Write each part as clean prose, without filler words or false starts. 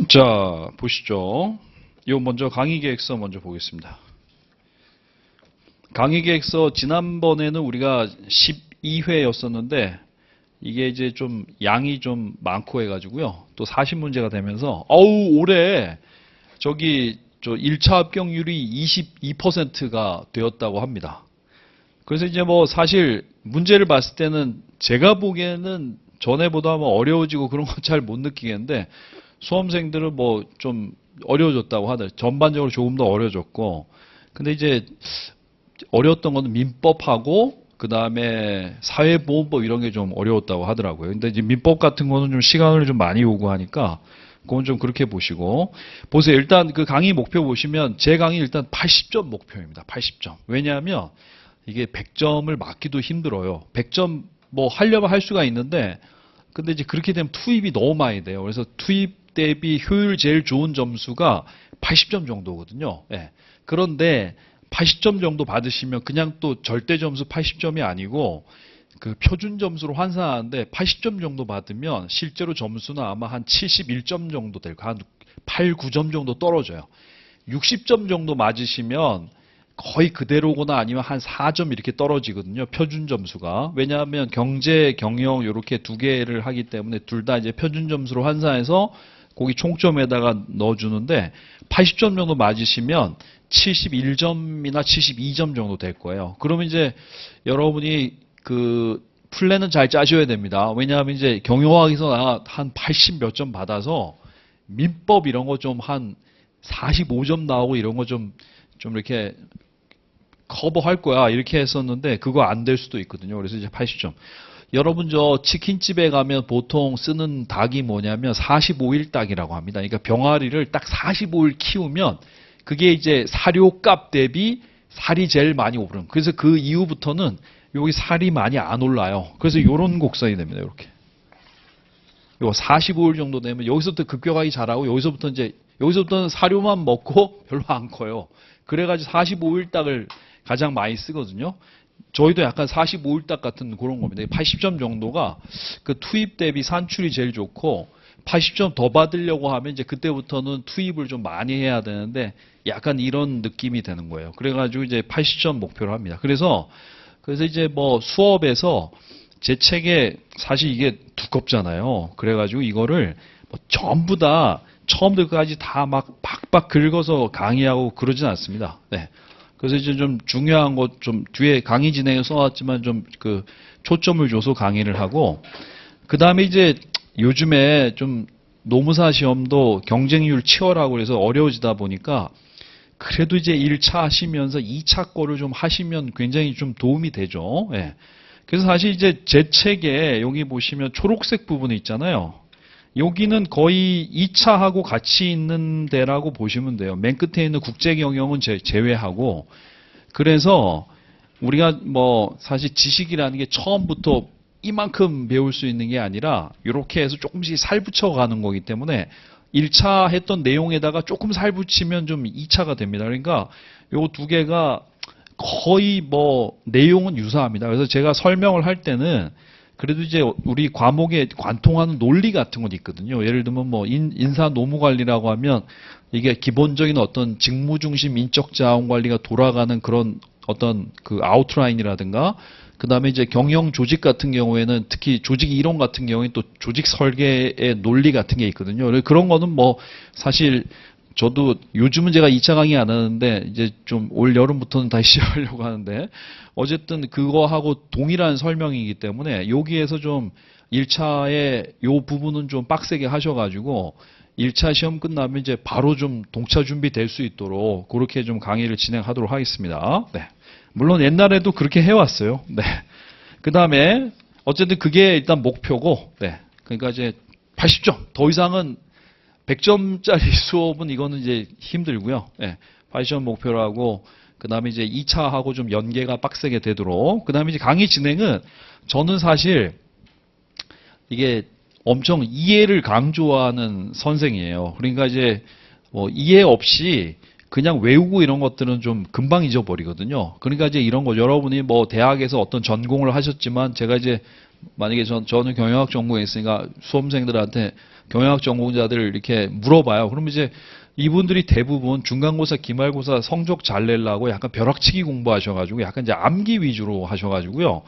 자, 보시죠. 요 먼저 강의 계획서 먼저 보겠습니다. 강의 계획서 지난번에는 우리가 12회였었는데 이게 이제 좀 양이 좀 많고 해가지고요. 또 40문제가 되면서 올해 저기 1차 합격률이 22%가 되었다고 합니다. 그래서 이제 뭐 사실 문제를 봤을 때는 제가 보기에는 전에보다 뭐 어려워지고 그런 건 잘 못 느끼겠는데 수험생들은 뭐 좀 어려워졌다고 하더라고요. 전반적으로 조금 더 어려워졌고. 근데 이제 어려웠던 거는 민법하고 그 다음에 사회보험법 이런 게 좀 어려웠다고 하더라고요. 근데 이제 민법 같은 거는 좀 시간을 좀 많이 요구하니까 그건 좀 그렇게 보시고. 보세요. 일단 그 강의 목표 보시면 제 강의 일단 80점 목표입니다. 80점. 왜냐하면 이게 100점을 맞기도 힘들어요. 100점 뭐 하려면 할 수가 있는데 근데 이제 그렇게 되면 투입이 너무 많이 돼요. 그래서 투입 대비 효율 제일 좋은 점수가 80점 정도거든요. 예. 그런데 80점 정도 받으시면 그냥 또 절대 점수 80점이 아니고 그 표준 점수로 환산하는데 80점 정도 받으면 실제로 점수는 아마 한 71점 정도 될 거예요. 한 8, 9점 정도 떨어져요. 60점 정도 맞으시면 거의 그대로거나 아니면 한 4점 이렇게 떨어지거든요. 표준 점수가. 왜냐하면 경제, 경영 이렇게 두 개를 하기 때문에 둘 다 이제 표준 점수로 환산해서 거기 총점에다가 넣어주는데 80점 정도 맞으시면 71점이나 72점 정도 될 거예요. 그러면 이제 여러분이 그 플랜은 잘 짜셔야 됩니다. 왜냐하면 이제 경영학에서 한 80 몇 점 받아서 민법 이런 거 좀 한 45점 나오고 이런 거 좀 이렇게 커버할 거야 이렇게 했었는데 그거 안 될 수도 있거든요. 그래서 이제 80점. 여러분 저 치킨집에 가면 보통 쓰는 닭이 뭐냐면 45일 닭이라고 합니다. 그러니까 병아리를 딱 45일 키우면 그게 이제 사료값 대비 살이 제일 많이 오르는. 그래서 그 이후부터는 여기 살이 많이 안 올라요. 그래서 요런 곡선이 됩니다. 이렇게. 요 45일 정도 되면 여기서부터 급격하게 자라고 여기서부터는 사료만 먹고 별로 안 커요. 그래가지고 45일 닭을 가장 많이 쓰거든요. 저희도 약간 45일 닭 같은 그런 겁니다. 80점 정도가 그 투입 대비 산출이 제일 좋고 80점 더 받으려고 하면 이제 그때부터는 투입을 좀 많이 해야 되는데 약간 이런 느낌이 되는 거예요. 그래가지고 이제 80점 목표로 합니다. 그래서 이제 뭐 수업에서 제 책에 사실 이게 두껍잖아요. 그래가지고 이거를 뭐 전부 다 처음부터까지 다 막 박박 긁어서 강의하고 그러진 않습니다. 네. 그래서 이제 좀 중요한 것 좀 뒤에 강의 진행에 써놨지만 좀 그 초점을 줘서 강의를 하고 그 다음에 이제 요즘에 좀 노무사 시험도 경쟁률 치열하고 그래서 어려워지다 보니까 그래도 이제 1차 하시면서 2차 거를 좀 하시면 굉장히 좀 도움이 되죠. 예. 그래서 사실 이제 제 책에 여기 보시면 초록색 부분이 있잖아요. 여기는 거의 2차하고 같이 있는 데라고 보시면 돼요. 맨 끝에 있는 국제경영은 제외하고. 그래서 우리가 뭐 사실 지식이라는 게 처음부터 이만큼 배울 수 있는 게 아니라 이렇게 해서 조금씩 살붙여가는 거기 때문에 1차 했던 내용에다가 조금 살붙이면 좀 2차가 됩니다. 그러니까 요 두 개가 거의 뭐 내용은 유사합니다. 그래서 제가 설명을 할 때는 그래도 이제 우리 과목에 관통하는 논리 같은 건 있거든요. 예를 들면 뭐 인사 노무 관리라고 하면 이게 기본적인 어떤 직무 중심 인적 자원 관리가 돌아가는 그런 어떤 그 아웃라인이라든가 그다음에 이제 경영 조직 같은 경우에는 특히 조직 이론 같은 경우에 또 조직 설계의 논리 같은 게 있거든요. 그런 거는 뭐 사실 저도 요즘은 제가 2차 강의 안 하는데 이제 좀 올 여름부터는 다시 시작하려고 하는데 어쨌든 그거하고 동일한 설명이기 때문에 여기에서 좀 1차의 요 부분은 좀 빡세게 하셔가지고 1차 시험 끝나면 이제 바로 좀 동차 준비 될 수 있도록 그렇게 좀 강의를 진행하도록 하겠습니다. 네. 물론 옛날에도 그렇게 해왔어요. 네. 그 다음에 어쨌든 그게 일단 목표고, 네. 그러니까 이제 80점 더 이상은 100점짜리 수업은 이거는 이제 힘들고요. 네. 80점 목표로 하고 그 다음에 이제 2차하고 좀 연계가 빡세게 되도록 그 다음에 이제 강의 진행은 저는 사실 이게 엄청 이해를 강조하는 선생이에요. 그러니까 이제 뭐 이해 없이 그냥 외우고 이런 것들은 좀 금방 잊어버리거든요. 그러니까 이제 이런 거 여러분이 뭐 대학에서 어떤 전공을 하셨지만 제가 이제 만약에 저는 경영학 전공에 있으니까 수험생들한테 경영학 전공자들 이렇게 물어봐요. 그러면 이제 이분들이 대부분 중간고사, 기말고사 성적 잘 내려고 약간 벼락치기 공부하셔가지고 약간 이제 암기 위주로 하셔가지고요.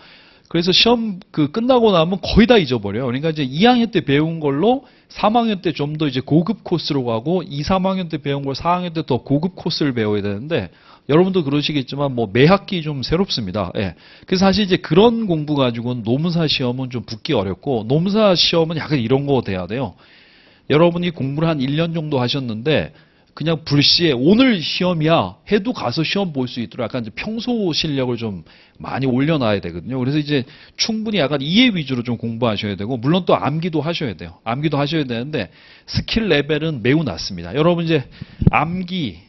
그래서 시험 끝나고 나면 거의 다 잊어버려요. 그러니까 이제 2학년 때 배운 걸로 3학년 때 좀 더 이제 고급 코스로 가고 2, 3학년 때 배운 걸 4학년 때 더 고급 코스를 배워야 되는데 여러분도 그러시겠지만 뭐 매 학기 좀 새롭습니다. 예. 그래서 사실 이제 그런 공부 가지고는 노무사 시험은 좀 붙기 어렵고 노무사 시험은 약간 이런 거 돼야 돼요. 여러분이 공부를 한 1년 정도 하셨는데 그냥 불시에 오늘 시험이야 해도 가서 시험 볼 수 있도록 약간 이제 평소 실력을 좀 많이 올려놔야 되거든요. 그래서 이제 충분히 약간 이해 위주로 좀 공부하셔야 되고 물론 또 암기도 하셔야 돼요. 암기도 하셔야 되는데 스킬 레벨은 매우 낮습니다. 여러분 이제 암기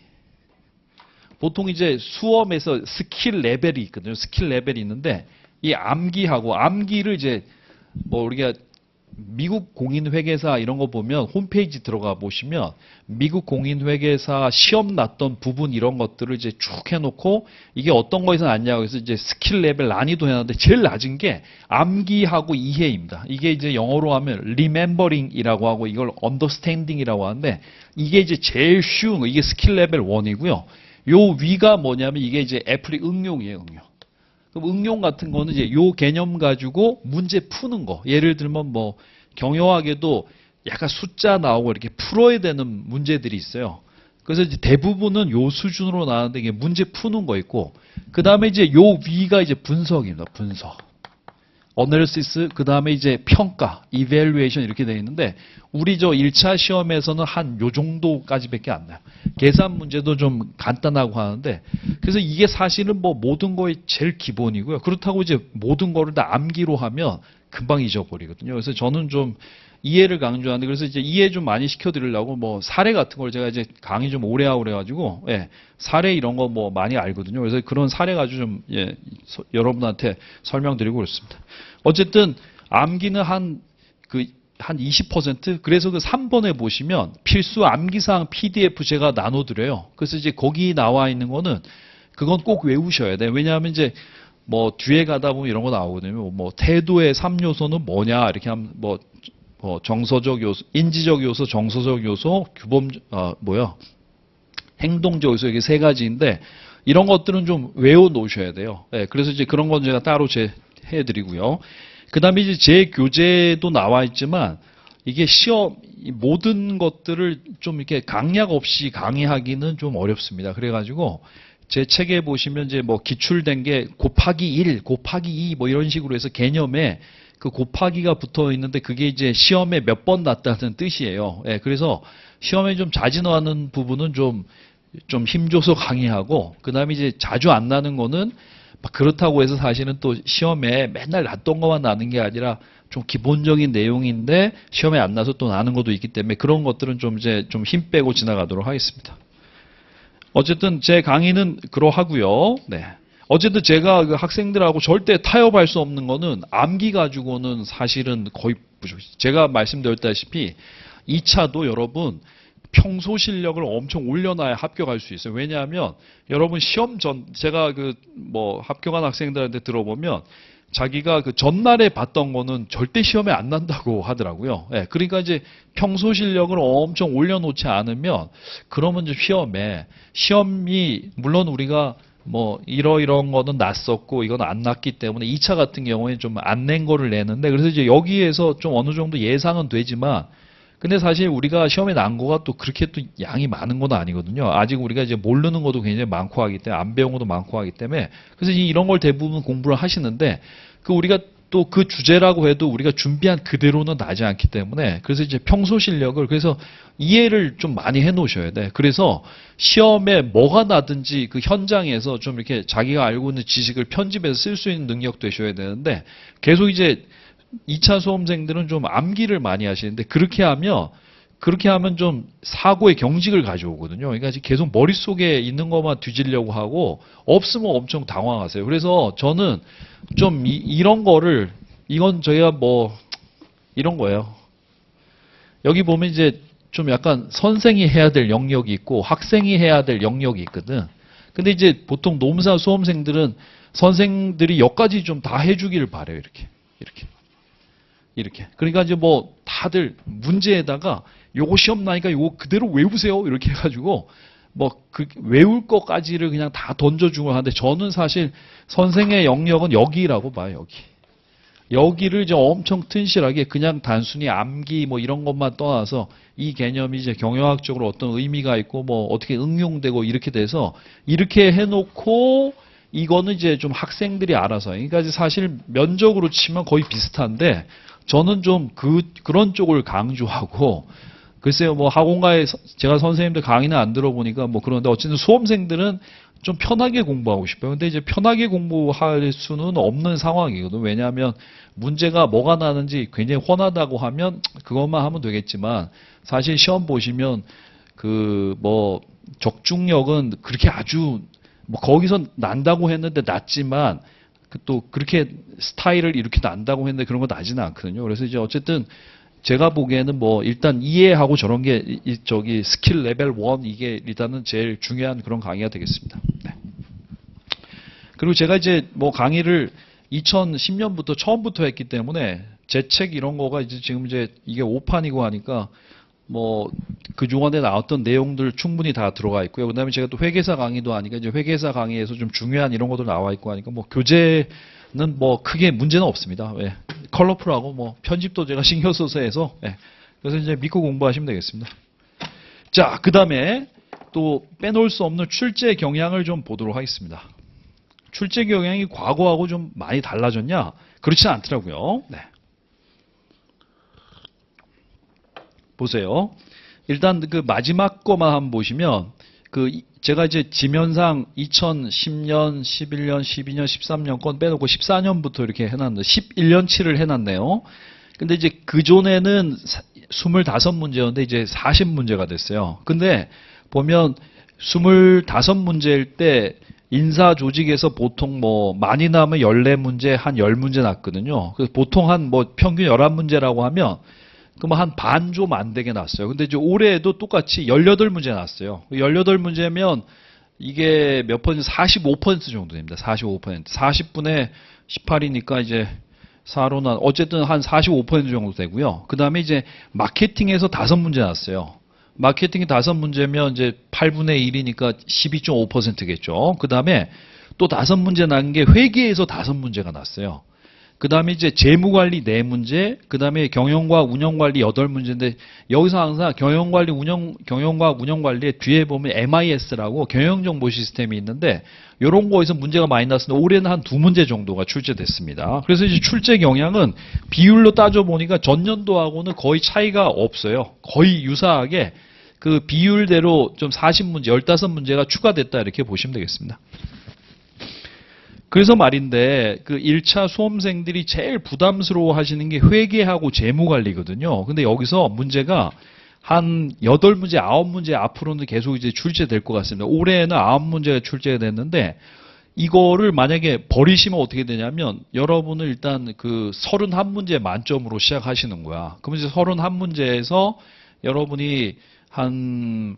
보통 이제 수험에서 스킬 레벨이 있거든요. 스킬 레벨이 있는데 이 암기를 이제 뭐 우리가 미국 공인회계사 이런 거 보면 홈페이지 들어가 보시면 미국 공인회계사 시험 났던 부분 이런 것들을 이제 쭉 해놓고 이게 어떤 거에서 났냐고 해서 이제 스킬 레벨 난이도 해놨는데 제일 낮은 게 암기하고 이해입니다. 이게 이제 영어로 하면 remembering이라고 하고 이걸 understanding이라고 하는데 이게 이제 제일 쉬운 거 이게 스킬 레벨 1이고요. 요 위가 뭐냐면 이게 이제 애플의 응용이에요, 응용. 그럼 응용 같은 거는 이제 요 개념 가지고 문제 푸는 거. 예를 들면 뭐 경영학에도 약간 숫자 나오고 이렇게 풀어야 되는 문제들이 있어요. 그래서 이제 대부분은 요 수준으로 나왔는데 이게 문제 푸는 거 있고 그 다음에 이제 요 위가 이제 분석입니다. 분석. 어널리시스, 그 다음에 이제 평가, 이밸루에이션 이렇게 되어 있는데 우리 저 1차 시험에서는 한 요 정도까지밖에 안 나요. 계산 문제도 좀 간단하고 하는데 그래서 이게 사실은 뭐 모든 거의 제일 기본이고요. 그렇다고 이제 모든 거를 다 암기로 하면 금방 잊어버리거든요. 그래서 저는 좀 이해를 강조하는데 그래서 이제 이해 좀 많이 시켜드리려고 뭐 사례 같은 걸 제가 이제 강의 좀 오래 하고 그래가지고 예, 사례 이런 거 뭐 많이 알거든요. 그래서 그런 사례 가지고 좀 예, 여러분한테 설명드리고 그렇습니다. 어쨌든 암기는 한 20%? 그래서 그 3번에 보시면 필수 암기사항 PDF 제가 나눠드려요. 그래서 이제 거기 나와 있는 거는 그건 꼭 외우셔야 돼요. 왜냐하면 이제 뭐 뒤에 가다 보면 이런 거 나오거든요. 뭐 태도의 3요소는 뭐냐 이렇게 하면 뭐 정서적 요소, 인지적 요소, 정서적 요소, 행동적 요소 이게 세 가지인데 이런 것들은 좀 외워 놓으셔야 돼요. 네, 그래서 이제 그런 건 제가 따로 해드리고요. 그 다음에 이제 제 교재도 나와 있지만 이게 시험 모든 것들을 좀 이렇게 강약 없이 강의하기는 좀 어렵습니다. 그래가지고 제 책에 보시면 이제 뭐 기출된 게 곱하기 1, 곱하기 2 뭐 이런 식으로 해서 개념에 그 곱하기가 붙어 있는데 그게 이제 시험에 몇 번 났다는 뜻이에요. 예, 그래서 시험에 좀 자주 나는 부분은 좀 힘줘서 강의하고 그 다음에 이제 자주 안 나는 거는 막 그렇다고 해서 사실은 또 시험에 맨날 났던 것만 나는 게 아니라 좀 기본적인 내용인데 시험에 안 나서 또 나는 것도 있기 때문에 그런 것들은 좀 이제 좀 힘 빼고 지나가도록 하겠습니다. 어쨌든 제 강의는 그러하고요. 네. 어쨌든 제가 그 학생들하고 절대 타협할 수 없는 거는 암기 가지고는 사실은 거의 부족해요. 제가 말씀드렸다시피 2차도 여러분 평소 실력을 엄청 올려놔야 합격할 수 있어요. 왜냐하면 여러분 시험 제가 합격한 학생들한테 들어보면 자기가 그 전날에 봤던 거는 절대 시험에 안 난다고 하더라고요. 예, 그러니까 이제 평소 실력을 엄청 올려놓지 않으면 그러면 이제 시험이 물론 우리가 뭐 이런 거는 났었고 이건 안 났기 때문에 2차 같은 경우에 좀 안 낸 거를 내는데 그래서 이제 여기에서 좀 어느 정도 예상은 되지만 근데 사실 우리가 시험에 난 거가 또 그렇게 또 양이 많은 건 아니거든요. 아직 우리가 이제 모르는 것도 굉장히 많고 하기 때문에 안 배운 것도 많고 하기 때문에 그래서 이런 걸 대부분 공부를 하시는데 그 우리가 또 그 주제라고 해도 우리가 준비한 그대로는 나지 않기 때문에 그래서 이제 평소 실력을 그래서 이해를 좀 많이 해 놓으셔야 돼. 그래서 시험에 뭐가 나든지 그 현장에서 좀 이렇게 자기가 알고 있는 지식을 편집해서 쓸 수 있는 능력 되셔야 되는데 계속 이제 2차 수험생들은 좀 암기를 많이 하시는데 그렇게 하면 좀 사고의 경직을 가져오거든요. 그러니까 계속 머릿속에 있는 것만 뒤지려고 하고 없으면 엄청 당황하세요. 그래서 저는 좀 이런 거를 이건 저희가 뭐 이런 거예요. 여기 보면 이제 좀 약간 선생이 해야 될 영역이 있고 학생이 해야 될 영역이 있거든. 근데 이제 보통 노무사 수험생들은 선생들이 여기까지 좀 다 해주기를 바래요. 이렇게. 이렇게. 그러니까 이제 뭐 다들 문제에다가 요거 시험 나니까 요거 그대로 외우세요. 이렇게 해가지고 뭐 그 외울 것까지를 그냥 다 던져주고 하는데 저는 사실 선생의 영역은 여기라고 봐요. 여기. 여기를 이제 엄청 튼실하게 그냥 단순히 암기 뭐 이런 것만 떠나서 이 개념이 이제 경영학적으로 어떤 의미가 있고 뭐 어떻게 응용되고 이렇게 돼서 이렇게 해놓고 이거는 이제 좀 학생들이 알아서. 그러니까 사실 면적으로 치면 거의 비슷한데 저는 좀 그런 쪽을 강조하고 글쎄요 뭐 학원가에 제가 선생님들 강의는 안 들어보니까 뭐 그런데 어쨌든 수험생들은 좀 편하게 공부하고 싶어요. 근데 이제 편하게 공부할 수는 없는 상황이거든요. 왜냐하면 문제가 뭐가 나는지 굉장히 훤하다고 하면 그것만 하면 되겠지만 사실 시험 보시면 그 뭐 적중력은 그렇게 아주 뭐 거기서 난다고 했는데 낮지만 또 그렇게 스타일을 이렇게 난다고 했는데 그런 거 나지는 않거든요. 그래서 이제 어쨌든 제가 보기에는 뭐 일단 이해하고 저런 게 저기 스킬 레벨 1 이게 일단은 제일 중요한 그런 강의가 되겠습니다. 네. 그리고 제가 이제 뭐 강의를 2010년부터 처음부터 했기 때문에 제 책 이런 거가 이제 지금 이제 이게 5판이고 하니까 뭐 그중간에 나왔던 내용들 충분히 다 들어가 있고요. 그다음에 제가 또 회계사 강의도 하니까 이제 회계사 강의에서 좀 중요한 이런 것도 나와 있고 하니까 뭐 교재는 뭐 크게 문제는 없습니다. 예. 컬러풀하고 뭐 편집도 제가 신경 써서 해서 예. 그래서 이제 믿고 공부하시면 되겠습니다. 자, 그다음에 또 빼놓을 수 없는 출제 경향을 좀 보도록 하겠습니다. 출제 경향이 과거하고 좀 많이 달라졌냐? 그렇지 않더라고요. 네. 보세요. 일단 그 마지막 거만 한번 보시면 그 제가 이제 지면상 2010년, 11년, 12년, 13년 건 빼놓고 14년부터 이렇게 해놨는데 11년치를 해놨네요. 근데 이제 그 전에는 25문제였는데 이제 40문제가 됐어요. 근데 보면 25문제일 때 인사 조직에서 보통 뭐 많이 나면 14문제, 한 10문제 났거든요. 그래서 보통 한 뭐 평균 11문제라고 하면 그럼 한 반 좀 안 되게 났어요. 근데 이제 올해도 똑같이 18문제 났어요. 18문제면 이게 몇 퍼센트? 45% 정도 됩니다. 45%. 40분의 18이니까 이제 4로 난 어쨌든 한 45% 정도 되고요. 그 다음에 이제 마케팅에서 5문제 났어요. 마케팅이 5문제면 이제 8분의 1이니까 12.5%겠죠. 그 다음에 또 5문제 난 게 회계에서 5문제가 났어요. 그 다음에 이제 재무관리 4문제, 그 다음에 경영과학 운영관리 8문제인데 여기서 항상 경영과학 운영관리의 뒤에 보면 MIS라고 경영정보 시스템이 있는데 이런 거에서 문제가 많이 났는데 올해는 한 2문제 정도가 출제됐습니다. 그래서 이제 출제 경향은 비율로 따져보니까 전년도하고는 거의 차이가 없어요. 거의 유사하게 그 비율대로 좀 40문제, 15문제가 추가됐다 이렇게 보시면 되겠습니다. 그래서 말인데 그 1차 수험생들이 제일 부담스러워 하시는 게 회계하고 재무관리거든요. 근데 여기서 문제가 한 8문제, 9문제 앞으로는 계속 이제 출제될 것 같습니다. 올해는 9문제가 출제가 됐는데 이거를 만약에 버리시면 어떻게 되냐면 여러분은 일단 그 31문제 만점으로 시작하시는 거야. 그러면 이제 31문제에서 여러분이 한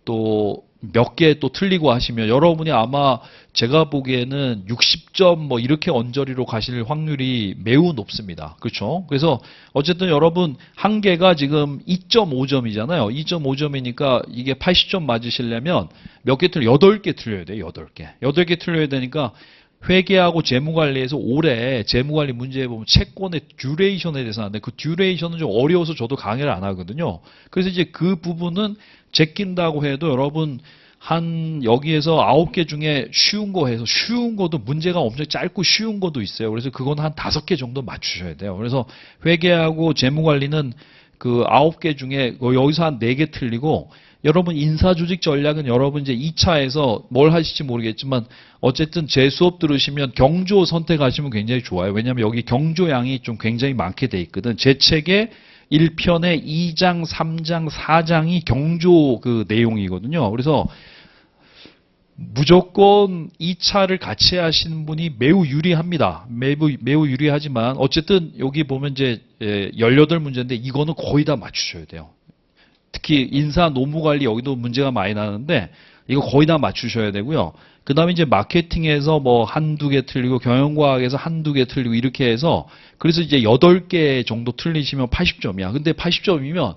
또 몇 개 또 틀리고 하시면 여러분이 아마 제가 보기에는 60점 뭐 이렇게 언저리로 가실 확률이 매우 높습니다. 그렇죠? 그래서 어쨌든 여러분 한 개가 지금 2.5점이잖아요. 2.5점이니까 이게 80점 맞으시려면 몇 개 틀려? 8개 틀려야 돼요. 8개. 8개 틀려야 되니까 회계하고 재무관리에서 올해 재무관리 문제에 보면 채권의 듀레이션에 대해서 하는데 그 듀레이션은 좀 어려워서 저도 강의를 안 하거든요. 그래서 이제 그 부분은 제낀다고 해도 여러분 한 여기에서 9개 중에 쉬운 거 해서 쉬운 것도 문제가 엄청 짧고 쉬운 것도 있어요. 그래서 그건 한 5개 정도 맞추셔야 돼요. 그래서 회계하고 재무관리는 그 9개 중에 여기서 한 4개 틀리고 여러분 인사조직 전략은 여러분 이제 2차에서 뭘 하실지 모르겠지만 어쨌든 제 수업 들으시면 경조 선택하시면 굉장히 좋아요. 왜냐하면 여기 경조양이 좀 굉장히 많게 돼 있거든. 제 책에 1편에 2장, 3장, 4장이 경조 그 내용이거든요. 그래서 무조건 2차를 같이 하시는 분이 매우 유리합니다. 매우 유리하지만 어쨌든 여기 보면 이제 18문제인데 이거는 거의 다 맞추셔야 돼요. 특히 인사 노무관리 여기도 문제가 많이 나는데 이거 거의 다 맞추셔야 되고요. 그 다음에 이제 마케팅에서 뭐 한두 개 틀리고 경영과학에서 한두 개 틀리고 이렇게 해서 그래서 이제 8개 정도 틀리시면 80점이야. 근데 80점이면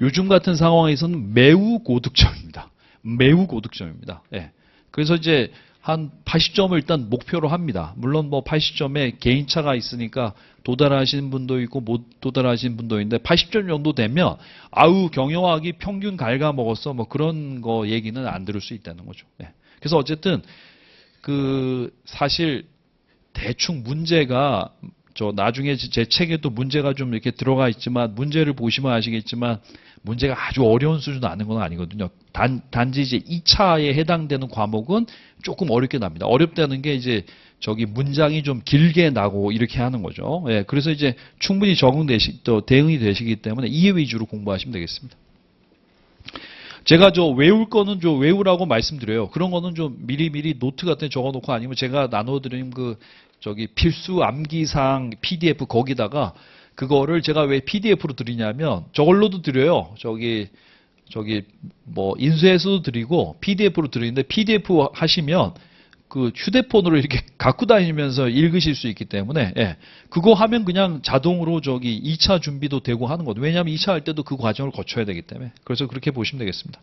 요즘 같은 상황에서는 매우 고득점입니다. 매우 고득점입니다. 예. 그래서 이제 한 80점을 일단 목표로 합니다. 물론 뭐 80점에 개인차가 있으니까 도달하시는 분도 있고 못 도달하시는 분도 있는데 80점 정도 되면 아우 경영학이 평균 갉아먹었어 뭐 그런 거 얘기는 안 들을 수 있다는 거죠. 예. 그래서 어쨌든 그 사실 대충 문제가 저 나중에 제 책에도 문제가 좀 이렇게 들어가 있지만 문제를 보시면 아시겠지만 문제가 아주 어려운 수준 아는 건 아니거든요. 단지 이제 2차에 해당되는 과목은 조금 어렵게 납니다. 어렵다는 게 이제 저기 문장이 좀 길게 나고 이렇게 하는 거죠. 예, 그래서 이제 충분히 또 대응이 되시기 때문에 이해 위주로 공부하시면 되겠습니다. 제가 저 외울 거는 좀 외우라고 말씀드려요. 그런 거는 좀 미리미리 노트 같은 데 적어놓고 아니면 제가 나눠드린 그 저기 필수 암기사항 PDF 거기다가 그거를 제가 왜 PDF로 드리냐면 저걸로도 드려요. 저기 뭐 인쇄해서도 드리고 PDF로 드리는데 PDF 하시면 그 휴대폰으로 이렇게 갖고 다니면서 읽으실 수 있기 때문에 예, 그거 하면 그냥 자동으로 저기 2차 준비도 되고 하는 거죠. 왜냐하면 2차 할 때도 그 과정을 거쳐야 되기 때문에 그래서 그렇게 보시면 되겠습니다.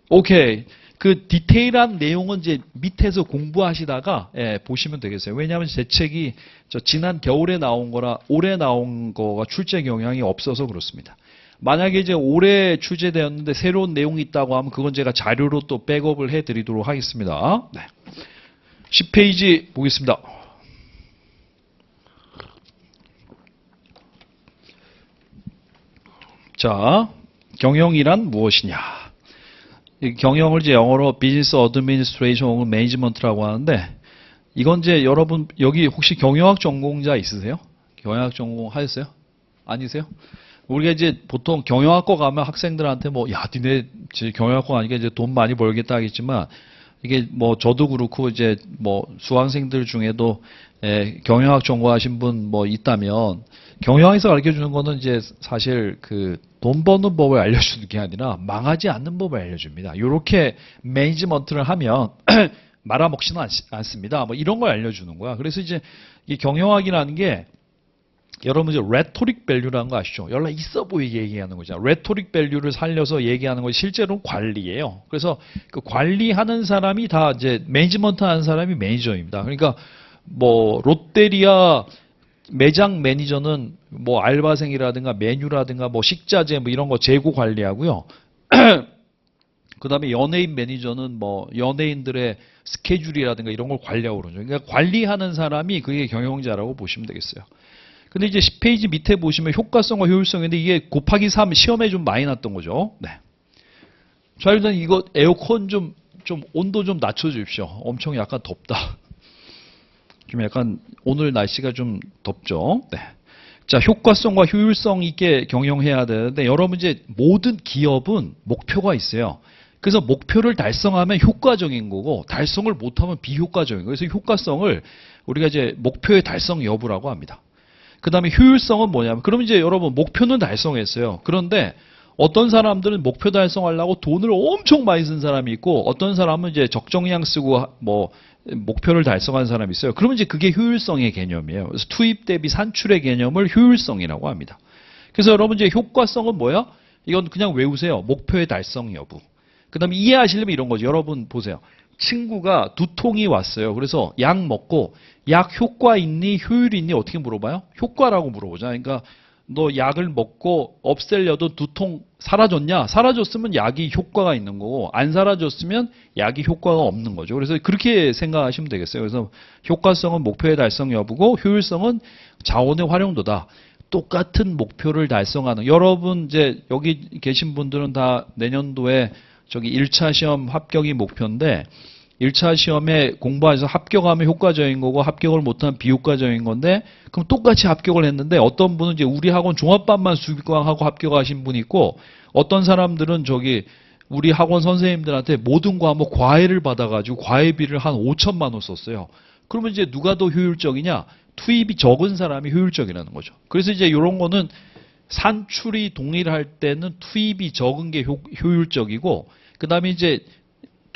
오케이. 그 디테일한 내용은 이제 밑에서 공부하시다가 예, 보시면 되겠어요. 왜냐하면 제 책이 저 지난 겨울에 나온 거라 올해 나온 거가 출제 경향이 없어서 그렇습니다. 만약에 이제 올해 출제되었는데 새로운 내용이 있다고 하면 그건 제가 자료로 또 백업을 해드리도록 하겠습니다. 네. 10페이지 보겠습니다. 자, 경영이란 무엇이냐? 이 경영을 이제 영어로 비즈니스 어드미니스트레이션 혹은 매니지먼트라고 하는데 이건 이제 여러분 여기 혹시 경영학 전공자 있으세요? 경영학 전공 하셨어요? 아니세요? 우리가 이제 보통 경영학과 가면 학생들한테 뭐 야, 니네 경영학과 가니까 이제 돈 많이 벌겠다 하겠지만 이게 뭐 저도 그렇고 이제 뭐 수강생들 중에도 경영학 전공하신 분 뭐 있다면 경영학에서 가르쳐 주는 거는 이제 사실 그 돈 버는 법을 알려주는 게 아니라 망하지 않는 법을 알려줍니다. 이렇게 매니지먼트를 하면 말아먹지는 않습니다. 뭐 이런 걸 알려주는 거야. 그래서 이제 이 경영학이라는 게 여러분 이제 레토릭 밸류라는 거 아시죠? 연락 있어 보이게 얘기하는 거죠. 레토릭 밸류를 살려서 얘기하는 것이 실제로는 관리예요. 그래서 그 관리하는 사람이 다 이제 매니지먼트 하는 사람이 매니저입니다. 그러니까 뭐 롯데리아 매장 매니저는 뭐 알바생이라든가 메뉴라든가 뭐 식자재 뭐 이런 거 재고 관리하고요. 그 다음에 연예인 매니저는 뭐 연예인들의 스케줄이라든가 이런 걸 관리하고 그러죠. 그러니까 관리하는 사람이 그게 경영자라고 보시면 되겠어요. 근데 이제 10페이지 밑에 보시면 효과성과 효율성인데 이게 곱하기 3 시험에 좀 많이 났던 거죠. 네. 자, 일단 이거 에어컨 좀 온도 좀 낮춰 주십시오. 엄청 약간 덥다. 좀 약간 오늘 날씨가 좀 덥죠. 네. 자, 효과성과 효율성 있게 경영해야 되는데 여러분 이제 모든 기업은 목표가 있어요. 그래서 목표를 달성하면 효과적인 거고 달성을 못하면 비효과적인 거예요. 그래서 효과성을 우리가 이제 목표의 달성 여부라고 합니다. 그 다음에 효율성은 뭐냐면 그럼 이제 여러분 목표는 달성했어요. 그런데 어떤 사람들은 목표 달성하려고 돈을 엄청 많이 쓴 사람이 있고 어떤 사람은 이제 적정량 쓰고 뭐 목표를 달성한 사람이 있어요. 그러면 이제 그게 효율성의 개념이에요. 그래서 투입 대비 산출의 개념을 효율성이라고 합니다. 그래서 여러분 이제 효과성은 뭐야? 이건 그냥 외우세요. 목표의 달성 여부. 그 다음에 이해하시려면 이런 거죠. 여러분 보세요. 친구가 두통이 왔어요. 그래서 약 먹고 약 효과 있니 효율 있니 어떻게 물어봐요? 효과라고 물어보자. 그러니까 너 약을 먹고 없애려도 두통 사라졌냐? 사라졌으면 약이 효과가 있는 거고 안 사라졌으면 약이 효과가 없는 거죠. 그래서 그렇게 생각하시면 되겠어요. 그래서 효과성은 목표의 달성 여부고 효율성은 자원의 활용도다. 똑같은 목표를 달성하는 여러분 이제 여기 계신 분들은 다 내년도에 저기 1차 시험 합격이 목표인데 1차 시험에 공부해서 합격하면 효과적인 거고 합격을 못하면 비효과적인 건데 그럼 똑같이 합격을 했는데 어떤 분은 이제 우리 학원 종합반만 수강하고 합격하신 분이 있고 어떤 사람들은 저기 우리 학원 선생님들한테 모든 과목 과외를 받아가지고 과외비를 한 5천만 원 썼어요. 그러면 이제 누가 더 효율적이냐? 투입이 적은 사람이 효율적이라는 거죠. 그래서 이제 이런 거는 산출이 동일할 때는 투입이 적은 게 효율적이고 그 다음에 이제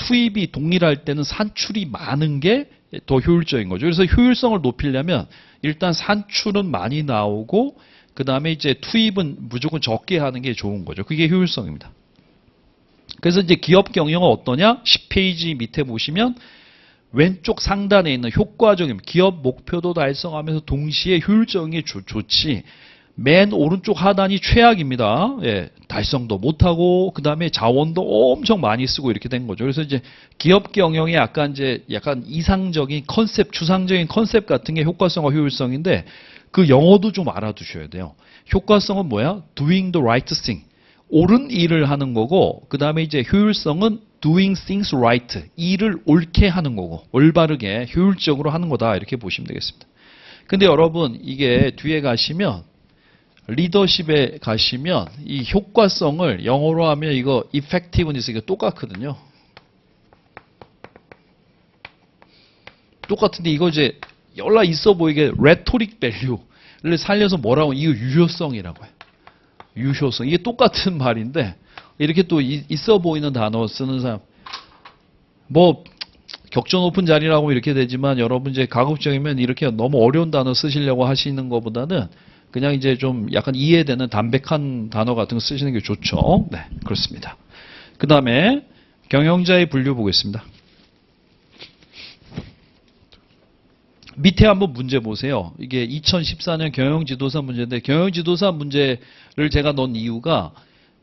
투입이 동일할 때는 산출이 많은 게 더 효율적인 거죠. 그래서 효율성을 높이려면 일단 산출은 많이 나오고 그 다음에 이제 투입은 무조건 적게 하는 게 좋은 거죠. 그게 효율성입니다. 그래서 이제 기업 경영은 어떠냐? 10페이지 밑에 보시면 왼쪽 상단에 있는 효과적인 기업 목표도 달성하면서 동시에 효율적인 게 좋지. 맨 오른쪽 하단이 최악입니다. 예, 달성도 못하고 그 다음에 자원도 엄청 많이 쓰고 이렇게 된 거죠. 그래서 이제 기업 경영의 약간 이상적인 컨셉, 추상적인 컨셉 같은 게 효과성과 효율성인데 그 영어도 좀 알아두셔야 돼요. 효과성은 뭐야? Doing the right thing. 옳은 일을 하는 거고 그 다음에 이제 효율성은 doing things right. 일을 옳게 하는 거고 올바르게 효율적으로 하는 거다. 이렇게 보시면 되겠습니다. 근데 여러분 이게 뒤에 가시면 리더십에 가시면 이 효과성을 영어로 하면 이거 effectiveness 이게 똑같거든요. 똑같은데 이거 이제 연락 있어 보이게 rhetoric value를 살려서 뭐라고 이거 유효성이라고 해요. 유효성. 이게 똑같은 말인데 이렇게 또 있어 보이는 단어 쓰는 사람 뭐 격전 높은 자리라고 이렇게 되지만 여러분 이제 가급적이면 이렇게 너무 어려운 단어 쓰시려고 하시는 것보다는 그냥 이제 좀 약간 이해되는 담백한 단어 같은 거 쓰시는 게 좋죠. 네, 그렇습니다. 그 다음에 경영자의 분류 보겠습니다. 밑에 한번 문제 보세요. 이게 2014년 경영지도사 문제인데 경영지도사 문제를 제가 넣은 이유가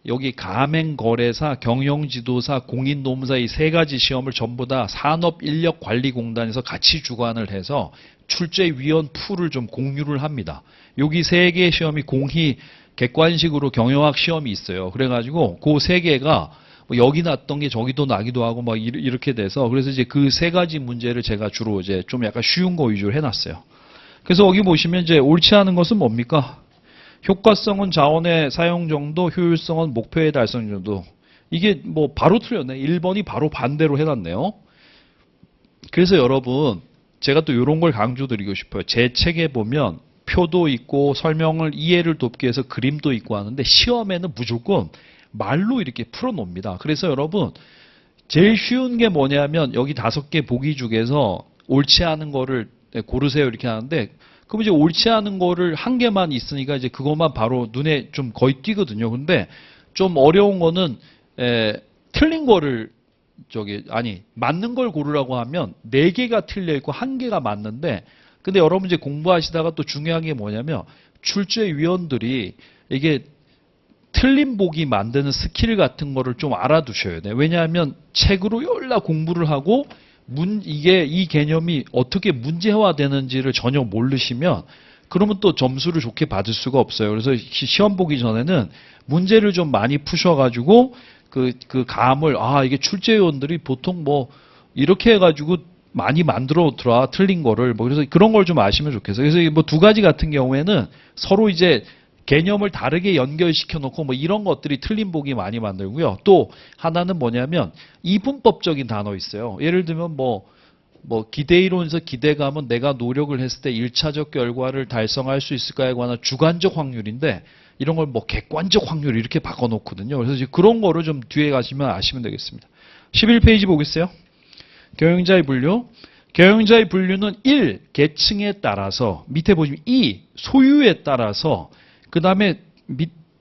여기 가맹거래사, 경영지도사, 공인노무사 이 세 가지 시험을 전부 다 산업인력관리공단에서 같이 주관을 해서 출제위원 풀을 좀 공유를 합니다. 여기 세 개의 시험이 공히 객관식으로 경영학 시험이 있어요. 그래가지고 그 세 개가 여기 났던 게 저기도 나기도 하고 막 이렇게 돼서 그래서 이제 그 세 가지 문제를 제가 주로 이제 좀 약간 쉬운 거 위주로 해놨어요. 그래서 여기 보시면 이제 옳지 않은 것은 뭡니까? 효과성은 자원의 사용 정도, 효율성은 목표의 달성 정도. 이게 뭐 바로 틀렸네. 1번이 바로 반대로 해놨네요. 그래서 여러분 제가 또 이런 걸 강조드리고 싶어요. 제 책에 보면 표도 있고 설명을 이해를 돕기 위해서 그림도 있고 하는데 시험에는 무조건 말로 이렇게 풀어놓습니다. 그래서 여러분 제일 쉬운 게 뭐냐면 여기 5개 보기 중에서 옳지 않은 거를 고르세요 이렇게 하는데 그럼 이제 옳지 않은 거를 한 개만 있으니까 이제 그것만 바로 눈에 좀 거의 띄거든요. 근데 좀 어려운 거는 틀린 거를 맞는 걸 고르라고 하면 4개가 틀려 있고 1개가 맞는데 근데 여러분 이제 공부하시다가 또 중요한 게 뭐냐면 출제위원들이 이게 틀린 보기 만드는 스킬 같은 거를 좀 알아두셔야 돼요. 왜냐하면 책으로 열라 공부를 하고 이게 이 개념이 어떻게 문제화되는지를 전혀 모르시면 그러면 또 점수를 좋게 받을 수가 없어요. 그래서 시험 보기 전에는 문제를 좀 많이 푸셔가지고 그 감을 이게 출제위원들이 보통 뭐 이렇게 해가지고 많이 만들어더라 틀린 거를 그래서 그런 걸 좀 아시면 좋겠어요. 그래서 뭐 2가지 같은 경우에는 서로 이제 개념을 다르게 연결시켜 놓고 뭐 이런 것들이 틀린 보기 많이 만들고요. 또 하나는 뭐냐면 이분법적인 단어 있어요. 예를 들면 뭐 기대이론에서 기대감은 내가 노력을 했을 때 1차적 결과를 달성할 수 있을까에 관한 주관적 확률인데 이런 걸 뭐 객관적 확률 이렇게 바꿔놓거든요. 그래서 이제 그런 거를 좀 뒤에 가시면 아시면 되겠습니다. 11페이지 보겠어요. 경영자의 분류. 경영자의 분류는 1. 계층에 따라서 밑에 보시면 2. 소유에 따라서 그 다음에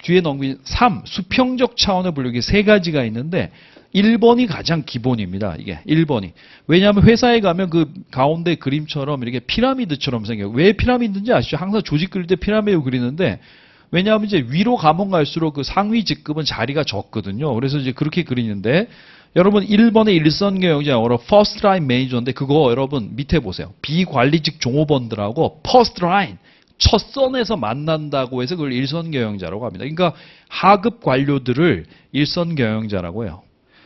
뒤에 넘긴 3. 수평적 차원의 분류. 이게 3가지가 있는데 1번이 가장 기본입니다. 이게 1번이. 왜냐하면 회사에 가면 그 가운데 그림처럼 이렇게 피라미드처럼 생겨요. 왜 피라미드인지 아시죠? 항상 조직 그릴 때 피라미드 그리는데 왜냐하면 이제 위로 가면 갈수록 그 상위 직급은 자리가 적거든요. 그래서 이제 그렇게 그리는데 여러분 1번의 일선 경영자 영어로 first line manager인데 그거 여러분 밑에 보세요. 비관리직 종업원들하고 first line 첫 선에서 만난다고 해서 그걸 일선 경영자라고 합니다. 그러니까 하급 관료들을 일선 경영자라고 해요.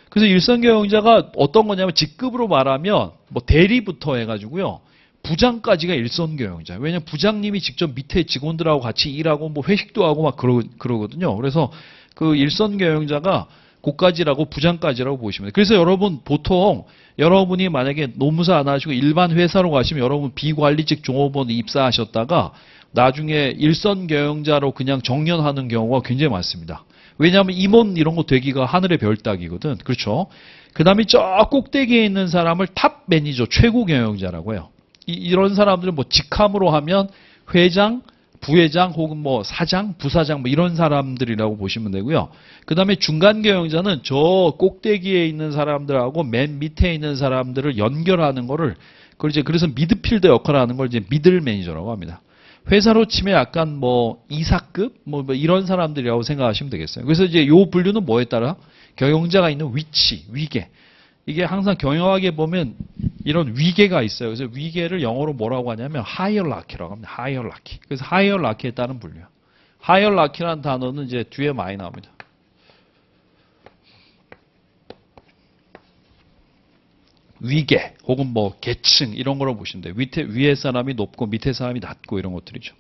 그래서 일선 경영자가 어떤 거냐면 직급으로 말하면 뭐 대리부터 해가지고요. 부장까지가 일선 경영자예요. 왜냐하면 부장님이 직접 밑에 직원들하고 같이 일하고 뭐 회식도 하고 막 그러거든요. 그래서 그 일선 경영자가 고까지라고 부장까지라고 보시면 돼요. 그래서 여러분 보통 여러분이 만약에 노무사 안 하시고 일반 회사로 가시면 여러분 비관리직 종업원 입사하셨다가 나중에 일선 경영자로 그냥 정년하는 경우가 굉장히 많습니다. 왜냐하면 임원 이런 거 되기가 하늘의 별 따기거든. 그렇죠? 그 다음에 저 꼭대기에 있는 사람을 탑 매니저, 최고 경영자라고 해요. 이런 사람들은 뭐 직함으로 하면 회장, 부회장 혹은 뭐 사장, 부사장 뭐 이런 사람들이라고 보시면 되고요. 그 다음에 중간 경영자는 저 꼭대기에 있는 사람들하고 맨 밑에 있는 사람들을 연결하는 거를 그래서 미드필더 역할을 하는 걸 이제 미들 매니저라고 합니다. 회사로 치면 약간 뭐 이사급 뭐 이런 사람들이라고 생각하시면 되겠어요. 그래서 이제 요 분류는 뭐에 따라 경영자가 있는 위치, 위계. 이게 항상 경영학에 보면 이런 위계가 있어요. 그래서 위계를 영어로 뭐라고 하냐면 hierarchy라고 합니다. hierarchy. 그래서 hierarchy에 따른 분류. hierarchy라는 단어는 이제 뒤에 많이 나옵니다. 위계 혹은 뭐 계층 이런 거로 보시면 돼요. 위에 사람이 높고 밑에 사람이 낮고 이런 것들이죠.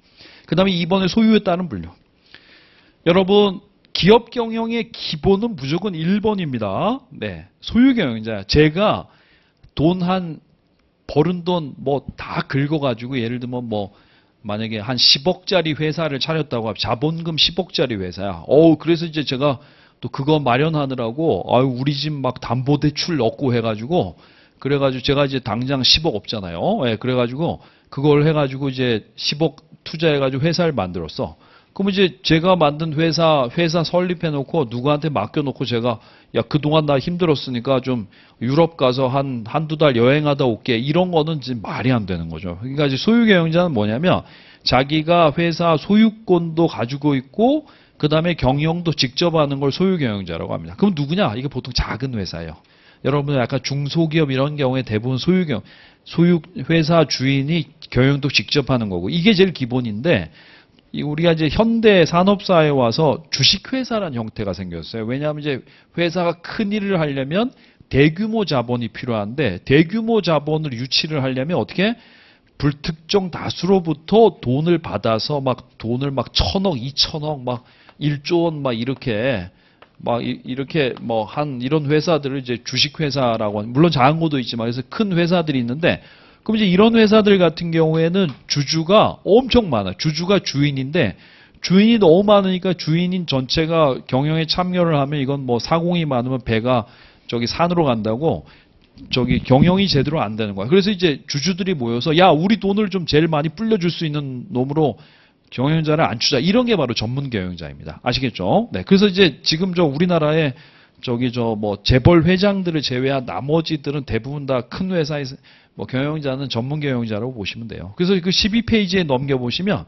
그 다음에 2번에 소유에 따른 분류. 여러분 기업 경영의 기본은 무조건 1번입니다. 네, 소유 경영자. 제가 버는 돈 뭐 다 긁어가지고 예를 들면 뭐 만약에 한 10억짜리 회사를 차렸다고 하면 자본금 10억짜리 회사야. 그래서 이제 제가 또 그거 마련하느라고 우리 집 막 담보대출 넣고 해가지고 그래가지고 제가 이제 당장 10억 없잖아요. 예, 그래가지고 그걸 해가지고 이제 10억 투자해가지고 회사를 만들었어. 그럼 이제 제가 만든 회사 설립해놓고 누구한테 맡겨놓고 제가 야 그동안 나 힘들었으니까 좀 유럽 가서 한두 달 여행하다 올게. 이런 거는 지금 말이 안 되는 거죠. 그러니까 이제 소유 경영자는 뭐냐면 자기가 회사 소유권도 가지고 있고 그 다음에 경영도 직접 하는 걸 소유 경영자라고 합니다. 그럼 누구냐? 이게 보통 작은 회사예요. 여러분 약간 중소기업 이런 경우에 대부분 소유 회사 주인이 경영도 직접 하는 거고 이게 제일 기본인데 우리가 이제 현대 산업사회에 와서 주식회사라는 형태가 생겼어요. 왜냐하면 이제 회사가 큰 일을 하려면 대규모 자본이 필요한데 대규모 자본을 유치를 하려면 어떻게 불특정 다수로부터 돈을 받아서 돈을 1,000억, 2,000억, 1조 원 이렇게 이런 회사들을 이제 주식회사라고 하는, 물론 작은 것도 있지만 그래서 큰 회사들이 있는데 그럼 이제 이런 회사들 같은 경우에는 주주가 엄청 많아. 주주가 주인인데 주인이 너무 많으니까 주인인 전체가 경영에 참여를 하면 이건 뭐 사공이 많으면 배가 산으로 간다고 경영이 제대로 안 되는 거야. 그래서 이제 주주들이 모여서 야 우리 돈을 좀 제일 많이 불려줄 수 있는 놈으로 경영자를 안 추자. 이런 게 바로 전문 경영자입니다. 아시겠죠? 네. 그래서 이제 지금 우리나라에 재벌 회장들을 제외한 나머지들은 대부분 다 큰 회사에서 경영자는 전문 경영자라고 보시면 돼요. 그래서 그 12페이지에 넘겨보시면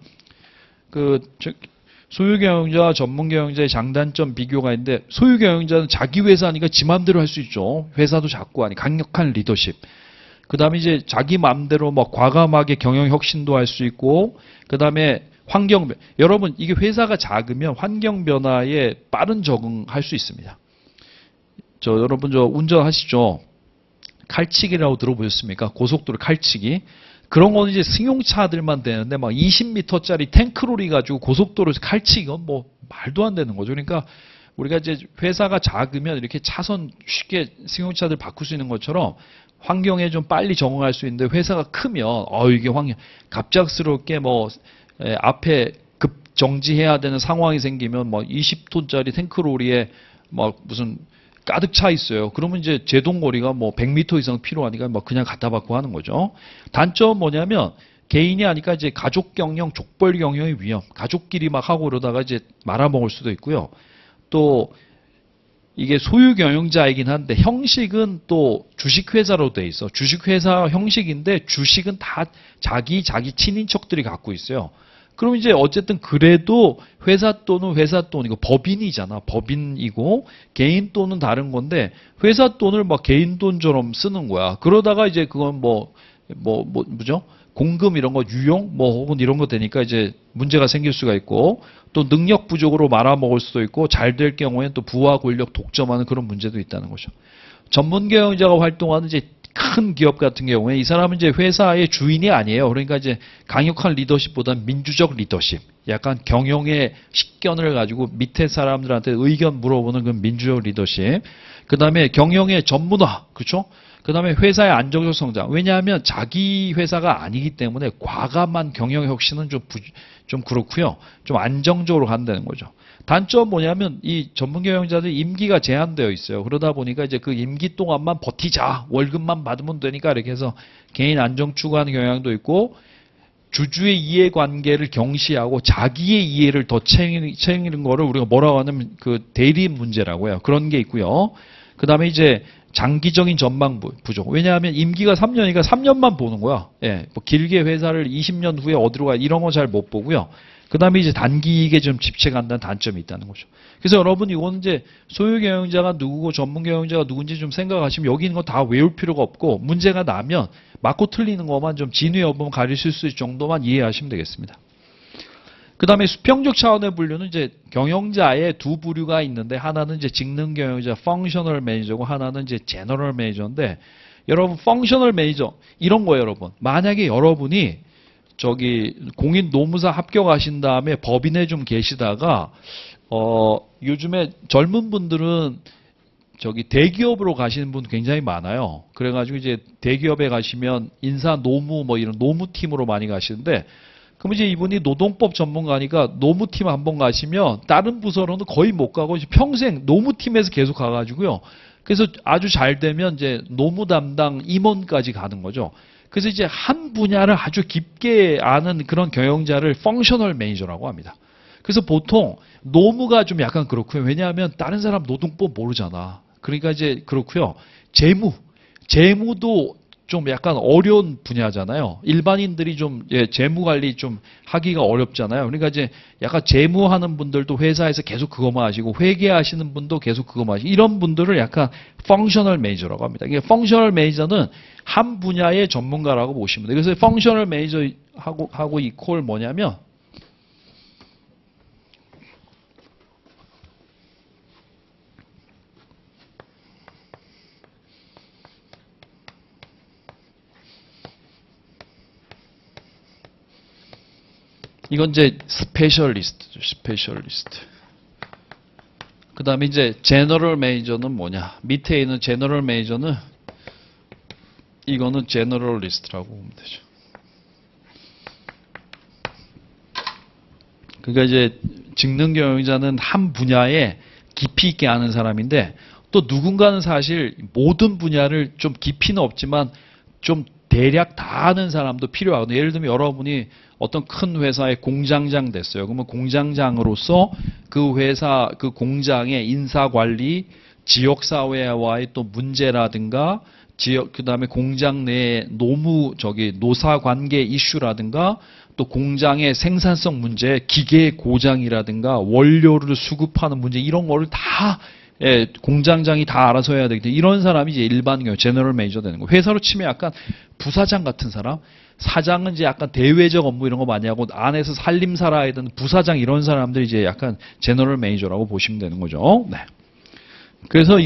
소유 경영자와 전문 경영자의 장단점 비교가 있는데 소유 경영자는 자기 회사니까 지 맘대로 할 수 있죠. 회사도 작고 하니 강력한 리더십. 그 다음에 이제 자기 맘대로 과감하게 경영 혁신도 할 수 있고 그 다음에 여러분 이게 회사가 작으면 환경 변화에 빠른 적응할 수 있습니다. 여러분 운전하시죠? 칼치기라고 들어보셨습니까? 고속도로 칼치기. 그런 거는 이제 승용차들만 되는데 20m짜리 탱크로리 가지고 고속도로에서 칼치기는 말도 안 되는 거죠. 그러니까 우리가 이제 회사가 작으면 이렇게 차선 쉽게 승용차들 바꿀 수 있는 것처럼 환경에 좀 빨리 적응할 수 있는데 회사가 크면 이게 갑작스럽게 앞에 급 정지해야 되는 상황이 생기면 20톤짜리 탱크로리에 무슨 가득 차 있어요. 그러면 이제 제동거리가 100m 이상 필요하니까 그냥 갖다 받고 하는 거죠. 단점은 뭐냐면 개인이 하니까 이제 가족 경영, 족벌 경영의 위험. 가족끼리 하고 그러다가 이제 말아먹을 수도 있고요. 또 이게 소유 경영자이긴 한데 형식은 또 주식회사로 돼 있어. 주식회사 형식인데 주식은 다 자기 친인척들이 갖고 있어요. 그럼 이제 어쨌든 그래도 회사 돈은 회사 돈이고 법인이잖아. 법인이고 개인 돈은 다른 건데 회사 돈을 개인 돈처럼 쓰는 거야. 그러다가 이제 그건 뭐죠? 공금 이런 거 유용 혹은 이런 거 되니까 이제 문제가 생길 수가 있고 또 능력 부족으로 말아먹을 수도 있고 잘 될 경우에는 또 부와 권력 독점하는 그런 문제도 있다는 거죠. 전문 경영자가 활동하는 이제 큰 기업 같은 경우에 이 사람은 이제 회사의 주인이 아니에요. 그러니까 이제 강력한 리더십보다는 민주적 리더십. 약간 경영의 식견을 가지고 밑에 사람들한테 의견 물어보는 그 민주적 리더십. 그 다음에 경영의 전문화. 그렇죠? 그 다음에 회사의 안정적 성장. 왜냐하면 자기 회사가 아니기 때문에 과감한 경영 혁신은 좀 그렇고요. 좀 안정적으로 간다는 거죠. 단점 뭐냐면 이 전문 경영자들 임기가 제한되어 있어요. 그러다 보니까 이제 그 임기 동안만 버티자. 월급만 받으면 되니까 이렇게 해서 개인 안정 추구하는 경향도 있고 주주의 이해관계를 경시하고 자기의 이해를 더 챙기는 거를 우리가 뭐라고 하냐면 그 대리 문제라고 해요. 그런 게 있고요. 그 다음에 이제 장기적인 전망 부족. 왜냐하면 임기가 3년이니까 3년만 보는 거야. 예, 뭐 길게 회사를 20년 후에 어디로 가 이런 거 잘 못 보고요. 그 다음에 이제 단기 이익에 좀 집착한다는 단점이 있다는 거죠. 그래서 여러분 이거는 이제 소유 경영자가 누구고 전문 경영자가 누군지 좀 생각하시면 여기 있는 거 다 외울 필요가 없고 문제가 나면 맞고 틀리는 것만 좀 진위 여부만 가리실 수 있을 정도만 이해하시면 되겠습니다. 그 다음에 수평적 차원의 분류는 이제 경영자의 두 부류가 있는데 하나는 이제 직능 경영자, 펑셔널 매니저고 하나는 이제 제너럴 매니저인데 여러분 펑셔널 매니저 이런 거예요, 여러분. 만약에 여러분이 저기 공인 노무사 합격하신 다음에 법인에 좀 계시다가 요즘에 젊은 분들은 저기 대기업으로 가시는 분 굉장히 많아요. 그래가지고 이제 대기업에 가시면 인사 노무 뭐 이런 노무팀으로 많이 가시는데 그럼 이제 이분이 노동법 전문가니까 노무팀 한번 가시면 다른 부서로는 거의 못 가고 평생 노무팀에서 계속 가가지고요. 그래서 아주 잘 되면 이제 노무 담당 임원까지 가는 거죠. 그래서 이제 한 분야를 아주 깊게 아는 그런 경영자를 펑셔널 매니저라고 합니다. 그래서 보통 노무가 좀 약간 그렇고요. 왜냐하면 다른 사람 노동법 모르잖아. 그러니까 이제 그렇고요. 재무도 좀 약간 어려운 분야잖아요. 일반인들이 좀 재무 관리 좀 하기가 어렵잖아요. 그러니까 이제 약간 재무하는 분들도 회사에서 계속 그거만 하시고 회계하시는 분도 계속 그거만 하시고 이런 분들을 약간 펑셔널 매니저라고 합니다. 이게 펑셔널 매니저는 한 분야의 전문가라고 보시면 돼요. 그래서 펑셔널 매니저하고 이퀄 뭐냐면 이건 이제 스페셜리스트죠. 스페셜리스트. 그 다음에 이제 제너럴 매니저는 뭐냐. 밑에 있는 제너럴 매니저는 이거는 제너럴리스트라고 보면 되죠. 그러니까 이제 직능 경영자는 한 분야에 깊이 있게 아는 사람인데 또 누군가는 사실 모든 분야를 좀 깊이는 없지만 좀 대략 다 아는 사람도 필요하거든요. 예를 들면 여러분이 어떤 큰 회사의 공장장 됐어요. 그러면 공장장으로서 그 회사, 그 공장의 인사관리, 지역사회와의 또 문제라든가 그 다음에 공장 내 노사관계 이슈라든가 또 공장의 생산성 문제, 기계 고장이라든가 원료를 수급하는 문제 이런 거를 다 공장장이 다 알아서 해야 되기 때문에 이런 사람이 이제 일반 경우 제너럴 매니저 되는 거예요. 회사로 치면 약간 부사장 같은 사람, 사장은 이제 약간 대외적 업무 이런 거 많이 하고 안에서 살림 살아야 되는 부사장 이런 사람들이 이제 약간 제너럴 매니저라고 보시면 되는 거죠. 네. 그래서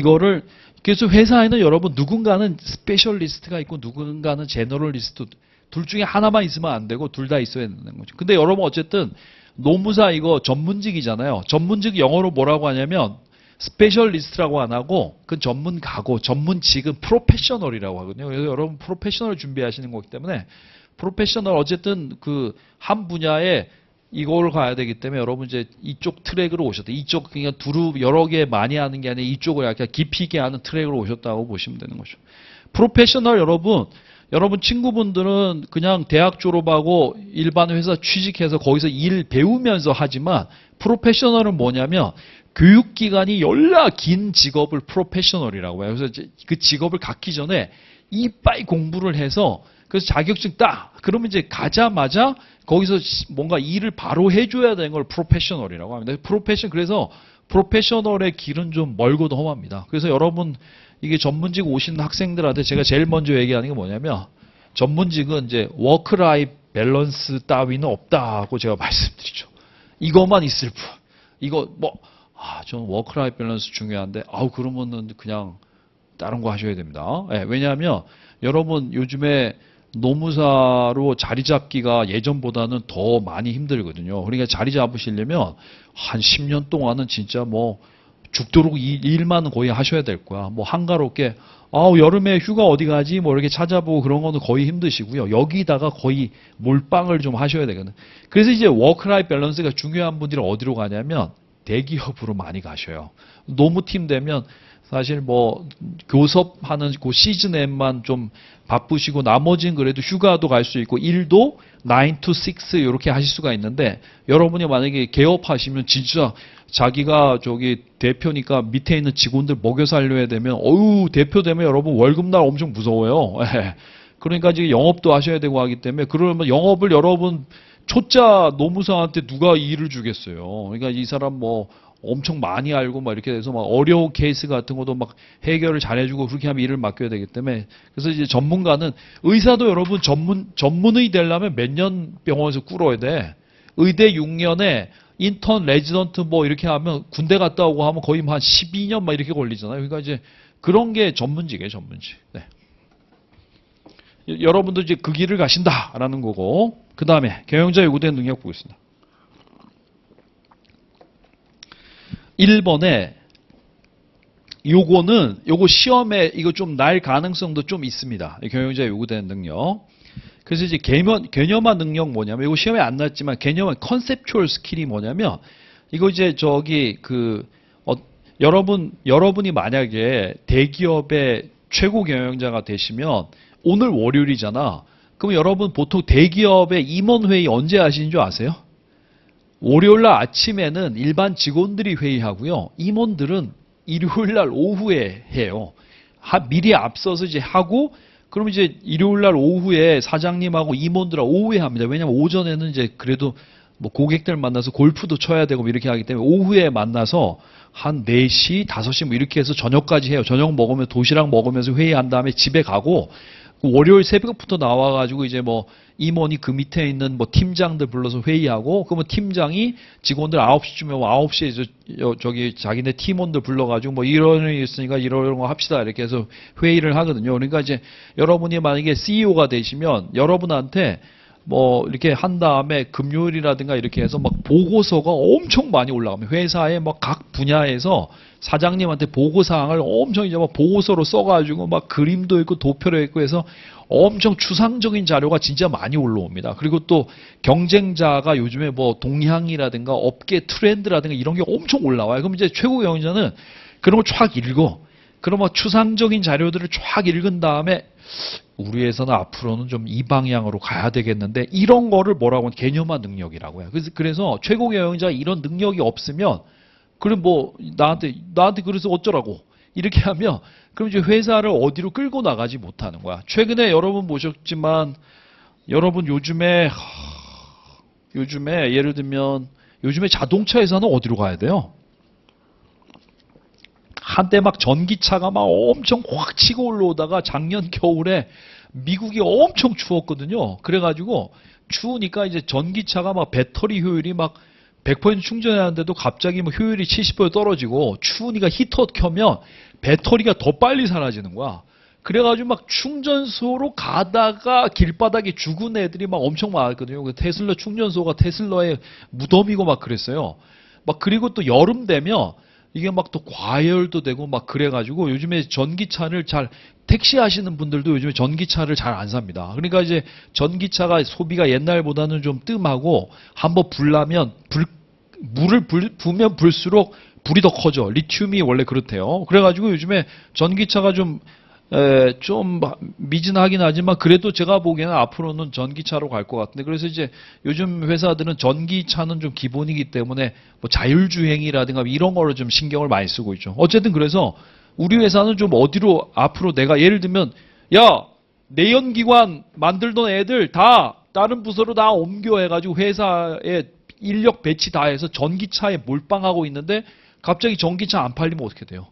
그래서 회사에는 여러분 누군가는 스페셜리스트가 있고 누군가는 제너럴리스트 둘 중에 하나만 있으면 안 되고 둘 다 있어야 되는 거죠. 근데 여러분 어쨌든 노무사 이거 전문직이잖아요. 전문직 영어로 뭐라고 하냐면 스페셜리스트라고 안 하고 그건 전문가고 전문직은 프로페셔널이라고 하거든요. 그래서 여러분 프로페셔널 준비하시는 거기 때문에 프로페셔널 어쨌든 그 한 분야에 이걸 가야 되기 때문에 여러분 이제 이쪽 트랙으로 오셨다. 이쪽 그냥 두루 여러 개 많이 하는 게 아니라 이쪽을 약간 깊이 있게 하는 트랙으로 오셨다고 보시면 되는 거죠. 프로페셔널 여러분 친구분들은 그냥 대학 졸업하고 일반 회사 취직해서 거기서 일 배우면서 하지만 프로페셔널은 뭐냐면 교육기간이 열나 긴 직업을 프로페셔널이라고 해요. 그래서 그 직업을 갖기 전에 이빠이 공부를 해서 그래서 자격증 따. 그러면 이제 가자마자 거기서 뭔가 일을 바로 해줘야 되는 걸 프로페셔널이라고 합니다. 그래서 프로페셔널의 길은 좀 멀고도 험합니다. 그래서 여러분 이게 전문직 오시는 학생들한테 제가 제일 먼저 얘기하는 게 뭐냐면 전문직은 이제 워크라이프 밸런스 따위는 없다고 제가 말씀드리죠. 이것만 있을 뿐. 이거 저는 워크라이프 밸런스 중요한데 그러면은 그냥 다른 거 하셔야 됩니다. 예, 왜냐하면 여러분 요즘에 노무사로 자리 잡기가 예전보다는 더 많이 힘들거든요. 그러니까 자리 잡으시려면 한 10년 동안은 진짜 뭐 죽도록 일만 거의 하셔야 될 거야. 뭐 한가롭게 여름에 휴가 어디 가지 뭐 이렇게 찾아보고 그런 거는 거의 힘드시고요. 여기다가 거의 몰빵을 좀 하셔야 되거든. 그래서 이제 워크라이프 밸런스가 중요한 분들은 어디로 가냐면 대기업으로 많이 가셔요. 노무팀 되면 사실 뭐 교섭하는 그 시즌에만 좀 바쁘시고 나머지는 그래도 휴가도 갈 수 있고 일도 9 to 6 이렇게 하실 수가 있는데 여러분이 만약에 개업하시면 진짜 자기가 저기 대표니까 밑에 있는 직원들 먹여 살려야 되면 대표 되면 여러분 월급날 엄청 무서워요. 그러니까 지금 영업도 하셔야 되고 하기 때문에 그러면 영업을 여러분 초짜 노무사한테 누가 일을 주겠어요. 그러니까 이 사람 뭐 엄청 많이 알고 막 이렇게 돼서 막 어려운 케이스 같은 것도 막 해결을 잘해주고 그렇게 하면 일을 맡겨야 되기 때문에 그래서 이제 전문가는 의사도 여러분 전문의 되려면 몇 년 병원에서 꿇어야 돼. 의대 6년에 인턴 레지던트 뭐 이렇게 하면 군대 갔다 오고 하면 거의 한 12년 막 이렇게 걸리잖아요. 그러니까 이제 그런 게 전문직이에요, 전문직. 네. 여러분도 이제 그 길을 가신다라는 거고 그 다음에 경영자 요구된 능력 보겠습니다. 1번에 요거 시험에 이거 좀 날 가능성도 좀 있습니다. 경영자 요구되는 능력. 그래서 이제 개념화 능력 뭐냐면 이거 시험에 안 났지만 개념화 컨셉추얼 스킬이 뭐냐면 이거 이제 여러분이 만약에 대기업의 최고 경영자가 되시면 오늘 월요일이잖아. 그럼 여러분 보통 대기업의 임원회의 언제 하시는 줄 아세요? 월요일날 아침에는 일반 직원들이 회의하고요. 임원들은 일요일날 오후에 해요. 미리 앞서서 이제 하고 그럼 이제 일요일날 오후에 사장님하고 임원들하고 오후에 합니다. 왜냐면 오전에는 이제 그래도 뭐 고객들 만나서 골프도 쳐야 되고 뭐 이렇게 하기 때문에 오후에 만나서 한 4시, 5시 뭐 이렇게 해서 저녁까지 해요. 저녁 먹으면 도시락 먹으면서 회의한 다음에 집에 가고 월요일 새벽부터 나와가지고 이제 뭐 임원이 그 밑에 있는 뭐 팀장들 불러서 회의하고 그러면 팀장이 직원들 9시쯤에 9시에 저기 자기네 팀원들 불러가지고 뭐 이런 일 있으니까 이런 거 합시다 이렇게 해서 회의를 하거든요. 그러니까 이제 여러분이 만약에 CEO가 되시면 여러분한테 뭐 이렇게 한 다음에 금요일이라든가 이렇게 해서 막 보고서가 엄청 많이 올라가면 회사의 막 각 분야에서 사장님한테 보고사항을 엄청 이제 막 보고서로 써가지고 막 그림도 있고 도표로 있고 해서 엄청 추상적인 자료가 진짜 많이 올라옵니다. 그리고 또 경쟁자가 요즘에 뭐 동향이라든가 업계 트렌드라든가 이런 게 엄청 올라와요. 그럼 이제 최고 경영자는 그런 걸 쫙 읽어. 그러면 추상적인 자료들을 쫙 읽은 다음에 우리 회사는 앞으로는 좀 이 방향으로 가야 되겠는데 이런 거를 뭐라고 하면 개념화 능력이라고 해요. 그래서 최고 경영자가 이런 능력이 없으면 그럼 뭐 나한테 그래서 어쩌라고 이렇게 하면 그럼 이제 회사를 어디로 끌고 나가지 못하는 거야. 최근에 여러분 보셨지만 여러분 요즘에 예를 들면 요즘에 자동차 회사는 어디로 가야 돼요? 한때 막 전기차가 막 엄청 확 치고 올라오다가 작년 겨울에 미국이 엄청 추웠거든요. 그래가지고 추우니까 이제 전기차가 막 배터리 효율이 막 100% 충전하는데도 갑자기 뭐 효율이 70% 떨어지고 추우니까 히터 켜면 배터리가 더 빨리 사라지는 거야. 그래가지고 막 충전소로 가다가 길바닥에 죽은 애들이 막 엄청 많았거든요. 그 테슬라 충전소가 테슬라의 무덤이고 막 그랬어요. 막 그리고 또 여름 되면 이게 막 또 과열도 되고 막 그래가지고 요즘에 전기차를 택시 하시는 분들도 요즘에 전기차를 잘 안 삽니다. 그러니까 이제 전기차가 소비가 옛날보다는 좀 뜸하고 한번 불나면 물을 부면 불수록 불이 더 커져. 리튬이 원래 그렇대요. 그래가지고 요즘에 전기차가 좀 미진하긴 하지만 그래도 제가 보기에는 앞으로는 전기차로 갈 것 같은데 그래서 이제 요즘 회사들은 전기차는 좀 기본이기 때문에 뭐 자율주행이라든가 이런 거를 좀 신경을 많이 쓰고 있죠. 어쨌든 그래서 우리 회사는 좀 어디로 앞으로 내가 예를 들면 야 내연기관 만들던 애들 다 다른 부서로 다 옮겨 해가지고 회사에 인력 배치 다 해서 전기차에 몰빵하고 있는데 갑자기 전기차 안 팔리면 어떻게 돼요?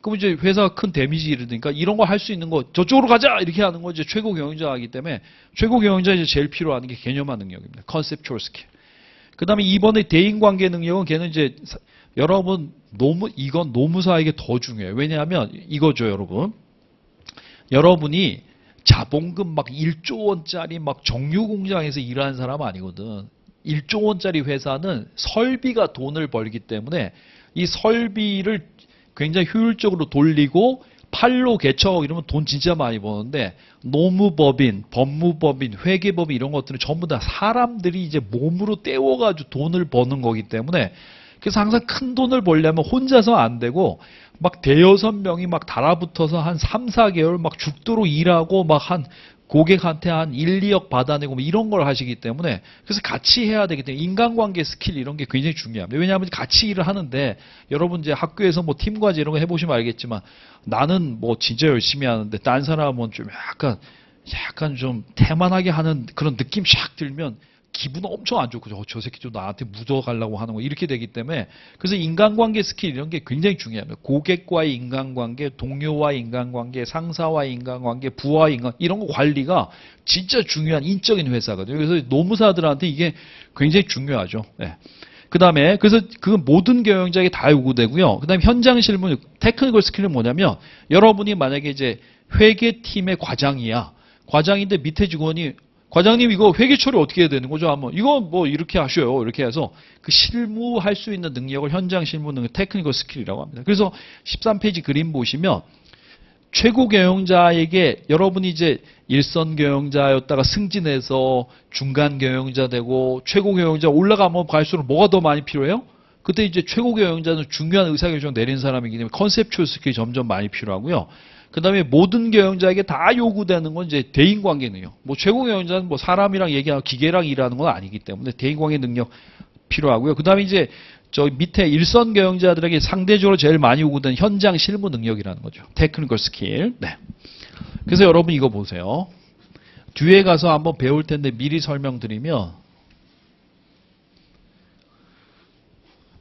그럼 이제 회사가 큰 데미지 일으니까 이런 거 할 수 있는 거 저쪽으로 가자 이렇게 하는 거 이제 최고 경영자이기 때문에 최고 경영자 이제 제일 필요한 게 개념화 능력입니다. 컨셉추얼 스킬. 그다음에 이번에 대인관계 능력은 걔는 이제 여러분 이건 노무사에게 더 중요해요. 왜냐하면 이거죠, 여러분. 여러분이 자본금 막 1조 원짜리 막 정유 공장에서 일하는 사람 아니거든. 1조 원짜리 회사는 설비가 돈을 벌기 때문에 이 설비를 굉장히 효율적으로 돌리고 팔로 개척하고 이러면 돈 진짜 많이 버는데 노무법인, 법무법인, 회계법인 이런 것들은 전부 다 사람들이 이제 몸으로 떼워가지고 돈을 버는 거기 때문에 그래서 항상 큰 돈을 벌려면 혼자서 안 되고 막 대여섯 명이 막 달아붙어서 한 3, 4개월 막 죽도록 일하고 막 한 고객한테 한 1, 2억 받아내고 뭐 이런 걸 하시기 때문에 그래서 같이 해야 되기 때문에 인간관계 스킬 이런 게 굉장히 중요합니다. 왜냐하면 같이 일을 하는데 여러분 이제 학교에서 뭐 팀과제 이런 거 해보시면 알겠지만 나는 뭐 진짜 열심히 하는데 딴 사람은 좀 약간 좀 태만하게 하는 그런 느낌 샥 들면 기분 엄청 안 좋고 저 새끼 좀 나한테 묻어가려고 하는 거 이렇게 되기 때문에 그래서 인간관계 스킬 이런 게 굉장히 중요합니다. 고객과의 인간관계, 동료와의 인간관계, 상사와의 인간관계, 부하의 인간 이런 거 관리가 진짜 중요한 인적인 회사거든요. 그래서 노무사들한테 이게 굉장히 중요하죠. 네. 그다음에 그래서 그 모든 경영자에게 다 요구되고요. 그다음에 현장 실무 테크니컬 스킬은 뭐냐면 여러분이 만약에 이제 회계팀의 과장이야. 과장인데 밑에 직원이 과장님 이거 회계 처리 어떻게 해야 되는 거죠? 한번 이거 뭐 이렇게 하셔요. 이렇게 해서 그 실무할 수 있는 능력을 현장 실무 능력 테크니컬 스킬이라고 합니다. 그래서 13페이지 그림 보시면 최고 경영자에게 여러분이 이제 일선 경영자였다가 승진해서 중간 경영자 되고 최고 경영자 올라가면 갈수록 뭐가 더 많이 필요해요? 그때 이제 최고 경영자는 중요한 의사결정 내린 사람이기 때문에 컨셉추얼 스킬이 점점 많이 필요하고요. 그 다음에 모든 경영자에게 다 요구되는 건 이제 대인관계 능력. 뭐 최고 경영자는 뭐 사람이랑 얘기하고 기계랑 일하는 건 아니기 때문에 대인관계 능력 필요하고요. 그 다음에 이제 저 밑에 일선 경영자들에게 상대적으로 제일 많이 요구되는 현장 실무 능력이라는 거죠. 테크니컬 스킬. 네. 그래서 여러분 이거 보세요. 뒤에 가서 한번 배울 텐데 미리 설명드리면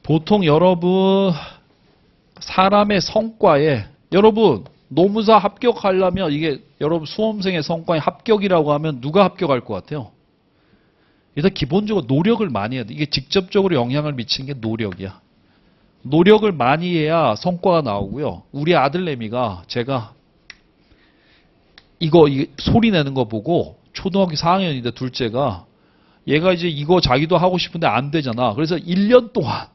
보통 여러분 사람의 성과에 여러분 노무사 합격하려면 이게 여러분 수험생의 성과에 합격이라고 하면 누가 합격할 것 같아요? 일단 기본적으로 노력을 많이 해야 돼. 이게 직접적으로 영향을 미치는 게 노력이야. 노력을 많이 해야 성과가 나오고요. 우리 아들내미가 제가 이거 소리 내는 거 보고 초등학교 4학년인데 둘째가 얘가 이제 이거 자기도 하고 싶은데 안 되잖아. 그래서 1년 동안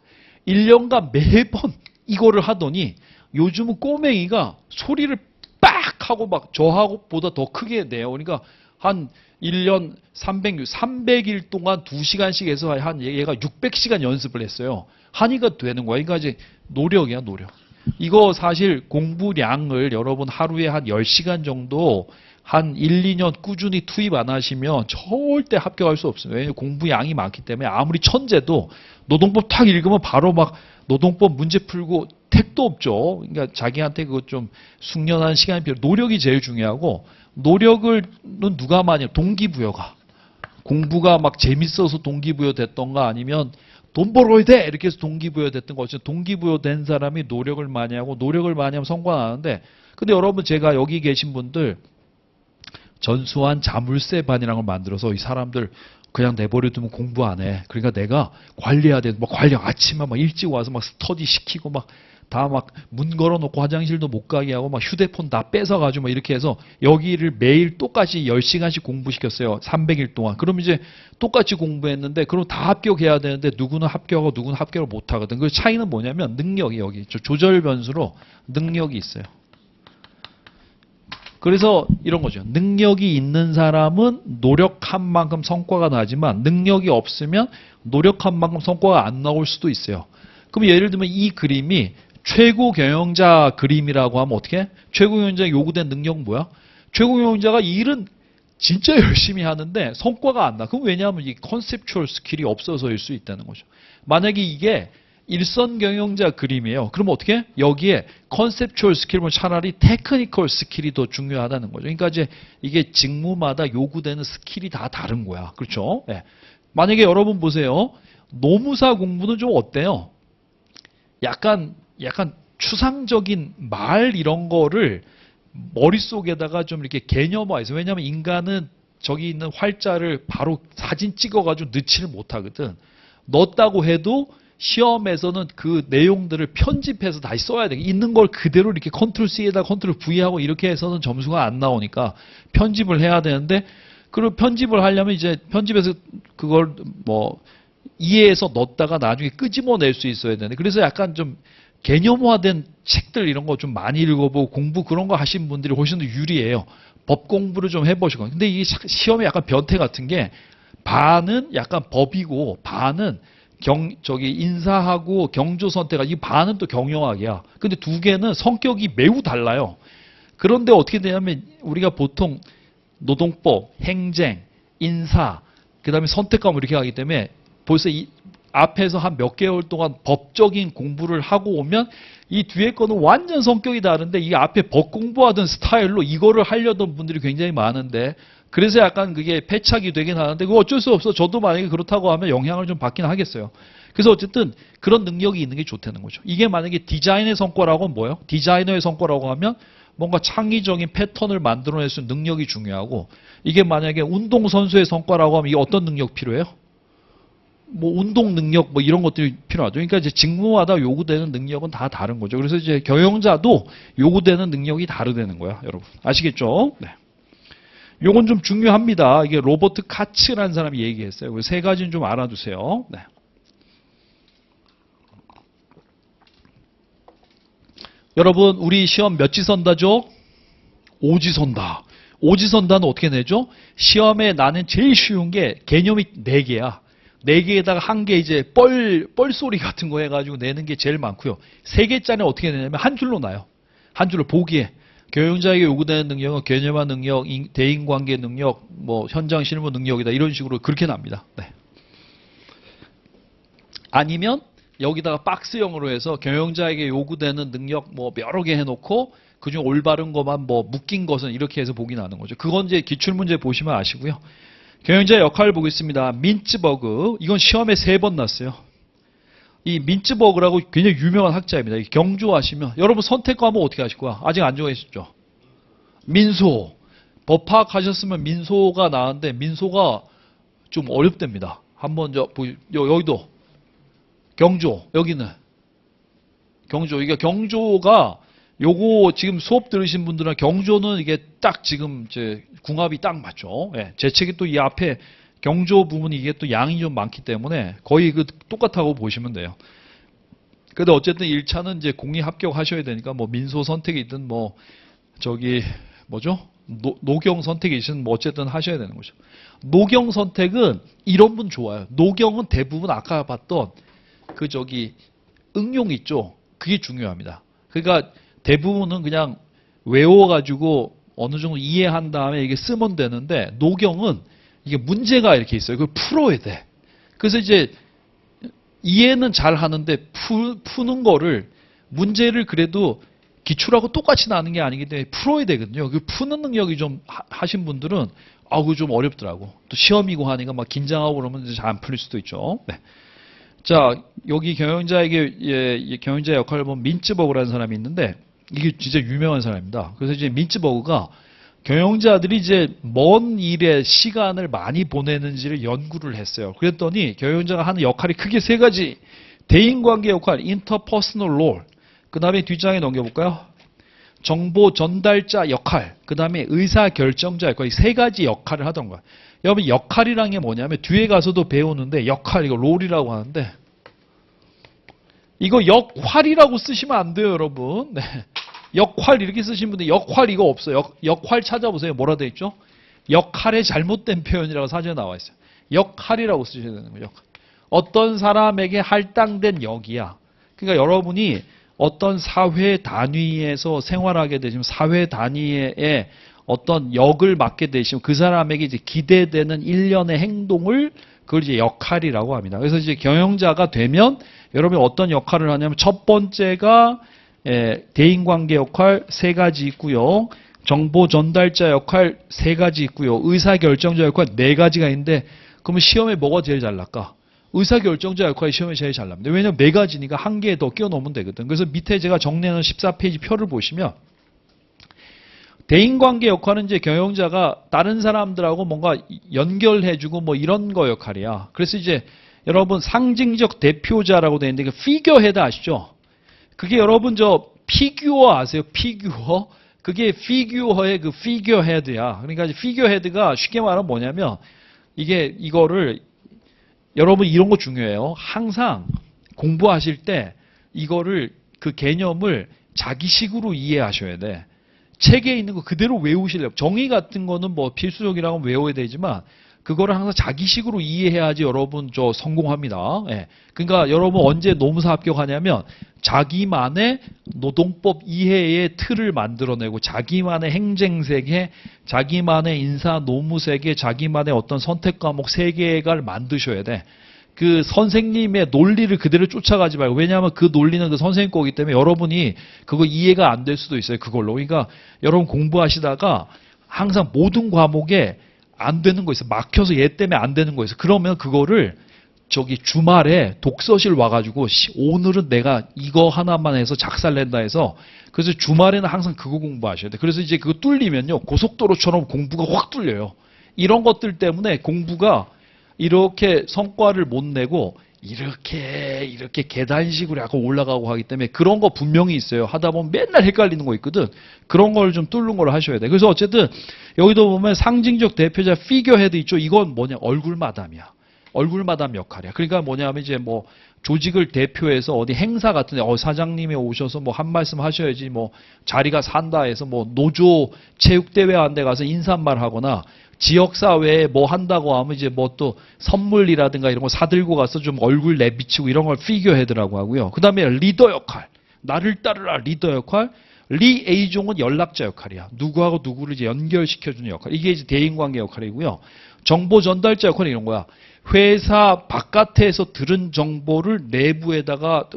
1년간 매번 이거를 하더니 요즘은 꼬맹이가 소리를 빡 하고 막 저하고보다 더 크게 내요. 그러니까 한 1년 300일 동안 2시간씩 해서 한 얘가 600시간 연습을 했어요. 하니까 되는 거야. 그러니까 이제 노력이야, 노력. 이거 사실 공부량을 여러분 하루에 한 10시간 정도 한 1, 2년 꾸준히 투입 안 하시면 절대 합격할 수 없어요. 왜냐하면 공부량이 많기 때문에 아무리 천재도 노동법 탁 읽으면 바로 막 노동법 문제 풀고 택도 없죠. 그러니까 자기한테 그것 좀 숙련하는 시간이 필요. 노력이 제일 중요하고 노력을 누가 많이 해요? 동기부여가. 공부가 막 재밌어서 동기부여 됐던가 아니면 돈 벌어야 돼 이렇게 해서 동기부여 됐던 거죠. 동기부여 된 사람이 노력을 많이 하고 노력을 많이 하면 성과가 나는데 근데 여러분 제가 여기 계신 분들 전수한 자물쇠반이라는 걸 만들어서 이 사람들 그냥 내버려 두면 공부 안 해. 그러니까 내가 관리해야 돼. 막 관리 아침에 막 일찍 와서 막 스터디 시키고 막 다 막 문 걸어놓고 화장실도 못 가게 하고 막 휴대폰 다 뺏어가지고 막 이렇게 해서 여기를 매일 똑같이 10시간씩 공부시켰어요. 300일 동안. 그럼 이제 똑같이 공부했는데 그럼 다 합격해야 되는데 누구는 합격하고 누구는 합격을 못 하거든. 그 차이는 뭐냐면 능력이 여기 조절 변수로 능력이 있어요. 그래서 이런 거죠. 능력이 있는 사람은 노력한 만큼 성과가 나지만 능력이 없으면 노력한 만큼 성과가 안 나올 수도 있어요. 그럼 예를 들면 이 그림이 최고 경영자 그림이라고 하면 어떻게 해? 최고 경영자 요구된 능력은 뭐야? 최고 경영자가 일은 진짜 열심히 하는데 성과가 안 나. 그럼 왜냐하면 이 컨셉추얼 스킬이 없어서일 수 있다는 거죠. 만약에 이게 일선 경영자 그림이에요. 그럼 어떻게 해? 여기에 컨셉추얼 스킬은 차라리 테크니컬 스킬이 더 중요하다는 거죠. 그러니까 이제 이게 직무마다 요구되는 스킬이 다 다른 거야. 그렇죠? 네. 만약에 여러분 보세요. 노무사 공부는 좀 어때요? 약간 추상적인 말 이런 거를 머릿속에다가 좀 이렇게 개념화해서 왜냐하면 인간은 저기 있는 활자를 바로 사진 찍어가지고 넣지를 못하거든. 넣었다고 해도 시험에서는 그 내용들을 편집해서 다시 써야 돼. 있는 걸 그대로 이렇게 컨트롤 C에다 컨트롤 V하고 이렇게 해서는 점수가 안 나오니까 편집을 해야 되는데, 그리고 편집을 하려면 이제 편집해서 그걸 뭐 이해해서 넣었다가 나중에 끄집어낼 수 있어야 되는데, 그래서 약간 좀 개념화된 책들 이런 거 좀 많이 읽어보고 공부 그런 거 하신 분들이 훨씬 더 유리해요. 법 공부를 좀 해보시고. 근데 이게 시험에 약간 변태 같은 게 반은 약간 법이고 반은 저기 인사하고 경조 선택하고, 이 반은 또 경영학이야. 근데 두 개는 성격이 매우 달라요. 그런데 어떻게 되냐면 우리가 보통 노동법, 행정, 인사, 그 다음에 선택과목 이렇게 하기 때문에 벌써 이 앞에서 한 몇 개월 동안 법적인 공부를 하고 오면 이 뒤에 거는 완전 성격이 다른데, 이 앞에 법 공부하던 스타일로 이거를 하려던 분들이 굉장히 많은데, 그래서 약간 그게 패착이 되긴 하는데 그거 어쩔 수 없어. 저도 만약에 그렇다고 하면 영향을 좀 받긴 하겠어요. 그래서 어쨌든 그런 능력이 있는 게 좋다는 거죠. 이게 만약에 디자인의 성과라고 뭐예요? 디자이너의 성과라고 하면 뭔가 창의적인 패턴을 만들어낼 수 있는 능력이 중요하고, 이게 만약에 운동선수의 성과라고 하면 이게 어떤 능력 필요해요? 뭐 운동 능력 뭐 이런 것들이 필요하죠. 그러니까 이제 직무마다 요구되는 능력은 다 다른 거죠. 그래서 이제 경영자도 요구되는 능력이 다르다는 거야, 여러분. 아시겠죠? 네. 요건 좀 중요합니다. 이게 로버트 카츠라는 사람이 얘기했어요. 세 가지는 좀 알아두세요. 네. 여러분, 우리 시험 몇 지선다죠? 5지선다. 5지선다는 어떻게 내죠? 시험에 나는 제일 쉬운 게 개념이 4개야. 4개에다가 1개 이제 뻘소리 같은 거 해가지고 내는 게 제일 많고요. 3개짜리 어떻게 내냐면 한 줄로 나요. 한 줄로 보기에. 경영자에게 요구되는 능력은 개념화 능력, 대인관계 능력, 뭐 현장 실무 능력이다. 이런 식으로 그렇게 납니다. 네. 아니면 여기다가 박스형으로 해서 경영자에게 요구되는 능력 뭐 여러 개 해놓고 그중 올바른 것만 뭐 묶인 것은 이렇게 해서 보기 나는 거죠. 그건 이제 기출문제 보시면 아시고요. 경영자의 역할을 보겠습니다. 민츠버그. 이건 시험에 3번 났어요. 이 민츠버그라고 굉장히 유명한 학자입니다. 경조하시면 여러분 선택 과목 어떻게 하실 거야? 아직 안 정하셨죠? 민소. 법학 하셨으면 민소가 나왔는데 민소가 좀 어렵답니다. 한번 여기도 경조. 여기는 경조. 이게 경조가 요거 지금 수업 들으신 분들은 경조는 이게 딱 지금 이제 궁합이 딱 맞죠. 예, 제 책이 또 이 앞에 경조 부분이 이게 또 양이 좀 많기 때문에 거의 그 똑같다고 보시면 돼요. 근데 어쨌든 1차는 이제 공이 합격하셔야 되니까 뭐 민소 선택이든 뭐 저기 뭐죠? 노경 선택이든 뭐 어쨌든 하셔야 되는 거죠. 노경 선택은 이런 분 좋아요. 노경은 대부분 아까 봤던 그 저기 응용 있죠. 그게 중요합니다. 그러니까 대부분은 그냥 외워가지고 어느 정도 이해한 다음에 이게 쓰면 되는데, 노경은 이게 문제가 이렇게 있어요. 그걸 풀어야 돼. 그래서 이제 이해는 잘 하는데 푸는 거를 문제를 그래도 기출하고 똑같이 나는 게 아니기 때문에 풀어야 되거든요. 그 푸는 능력이 좀 하신 분들은 그거 좀 어렵더라고. 또 시험이고 하니까 막 긴장하고 그러면 잘 안 풀릴 수도 있죠. 네. 자, 여기 경영자에게 경영자 역할을 보면 민츠버그라는 사람이 있는데 이게 진짜 유명한 사람입니다. 그래서 이제 민츠버그가 경영자들이 이제 먼 일에 시간을 많이 보내는지를 연구를 했어요. 그랬더니 경영자가 하는 역할이 크게 3가지. 대인관계 역할, interpersonal role. 그 다음에 뒷장에 넘겨볼까요? 정보 전달자 역할. 그 다음에 의사결정자 역할. 이 3가지 역할을 하던 거예요. 여러분 역할이란 게 뭐냐면 뒤에 가서도 배우는데 역할, 이거 롤이라고 하는데 이거 역할이라고 쓰시면 안 돼요, 여러분. 네. 역할 이렇게 쓰신 분들 역할 이거 없어요. 역할 찾아보세요. 뭐라 돼 있죠? 역할의 잘못된 표현이라고 사전에 나와 있어요. 역할이라고 쓰셔야 되는 거예요. 역할. 어떤 사람에게 할당된 역이야. 그러니까 여러분이 어떤 사회 단위에서 생활하게 되시면 사회 단위의 어떤 역을 맡게 되시면 그 사람에게 이제 기대되는 일련의 행동을 그걸 이제 역할이라고 합니다. 그래서 이제 경영자가 되면 여러분이 어떤 역할을 하냐면 첫 번째가 대인관계 역할 3가지 있고요. 정보 전달자 역할 3가지 있고요. 의사결정자 역할 4가지가 있는데 그러면 시험에 뭐가 제일 잘 날까? 의사결정자 역할이 시험에 제일 잘 납니다. 왜냐하면 4가지니까 1개 더 끼워 넣으면 되거든. 그래서 밑에 제가 정리하는 14페이지 표를 보시면 대인관계 역할은 이제 경영자가 다른 사람들하고 뭔가 연결해주고 뭐 이런 거 역할이야. 그래서 이제 여러분 상징적 대표자라고 되어 있는데 그 피겨 헤드 아시죠? 그게 여러분 저 피규어 아세요? 피규어? 그게 피규어의 그 피겨 헤드야. 그러니까 피겨 헤드가 쉽게 말하면 뭐냐면 이거를 여러분 이런 거 중요해요. 항상 공부하실 때 이거를 그 개념을 자기식으로 이해하셔야 돼. 책에 있는 거 그대로 외우시려고. 정의 같은 거는 뭐 필수적이라고 외워야 되지만 그거를 항상 자기식으로 이해해야지 여러분 저 성공합니다. 예. 그러니까 여러분 언제 노무사 합격하냐면 자기만의 노동법 이해의 틀을 만들어내고 자기만의 행정세계, 자기만의 인사 노무세계, 자기만의 어떤 선택 과목 세계를 만드셔야 돼. 그 선생님의 논리를 그대로 쫓아가지 말고, 왜냐하면 그 논리는 그 선생님 거기 때문에 여러분이 그거 이해가 안 될 수도 있어요. 그걸로. 그러니까 여러분 공부하시다가 항상 모든 과목에 안 되는 거 있어. 막혀서 얘 때문에 안 되는 거 있어. 그러면 그거를 저기 주말에 독서실 와가지고 오늘은 내가 이거 하나만 해서 작살낸다 해서, 그래서 주말에는 항상 그거 공부하셔야 돼. 그래서 이제 그거 뚫리면요 고속도로처럼 공부가 확 뚫려요. 이런 것들 때문에 공부가 이렇게 성과를 못 내고 이렇게 계단식으로 약간 올라가고 하기 때문에 그런 거 분명히 있어요. 하다 보면 맨날 헷갈리는 거 있거든. 그런 걸 좀 뚫는 걸 하셔야 돼. 그래서 어쨌든 여기도 보면 상징적 대표자 피겨 헤드 있죠. 이건 뭐냐? 얼굴 마담이야. 얼굴 마담 역할이야. 그러니까 뭐냐면 이제 뭐 조직을 대표해서 어디 행사 같은데 사장님이 오셔서 뭐 한 말씀 하셔야지 뭐 자리가 산다 해서 뭐 노조 체육대회 한 데 가서 인사말 하거나 지역사회에 뭐 한다고 하면 이제 뭐 또 선물이라든가 이런 거 사들고 가서 좀 얼굴 내비치고 이런 걸 피겨 헤드라고 하고요. 그 다음에 리더 역할. 나를 따르라 리더 역할. 리에이종은 연락자 역할이야. 누구하고 누구를 이제 연결시켜주는 역할. 이게 이제 대인관계 역할이고요. 정보 전달자 역할이 이런 거야. 회사 바깥에서 들은 정보를 내부에다가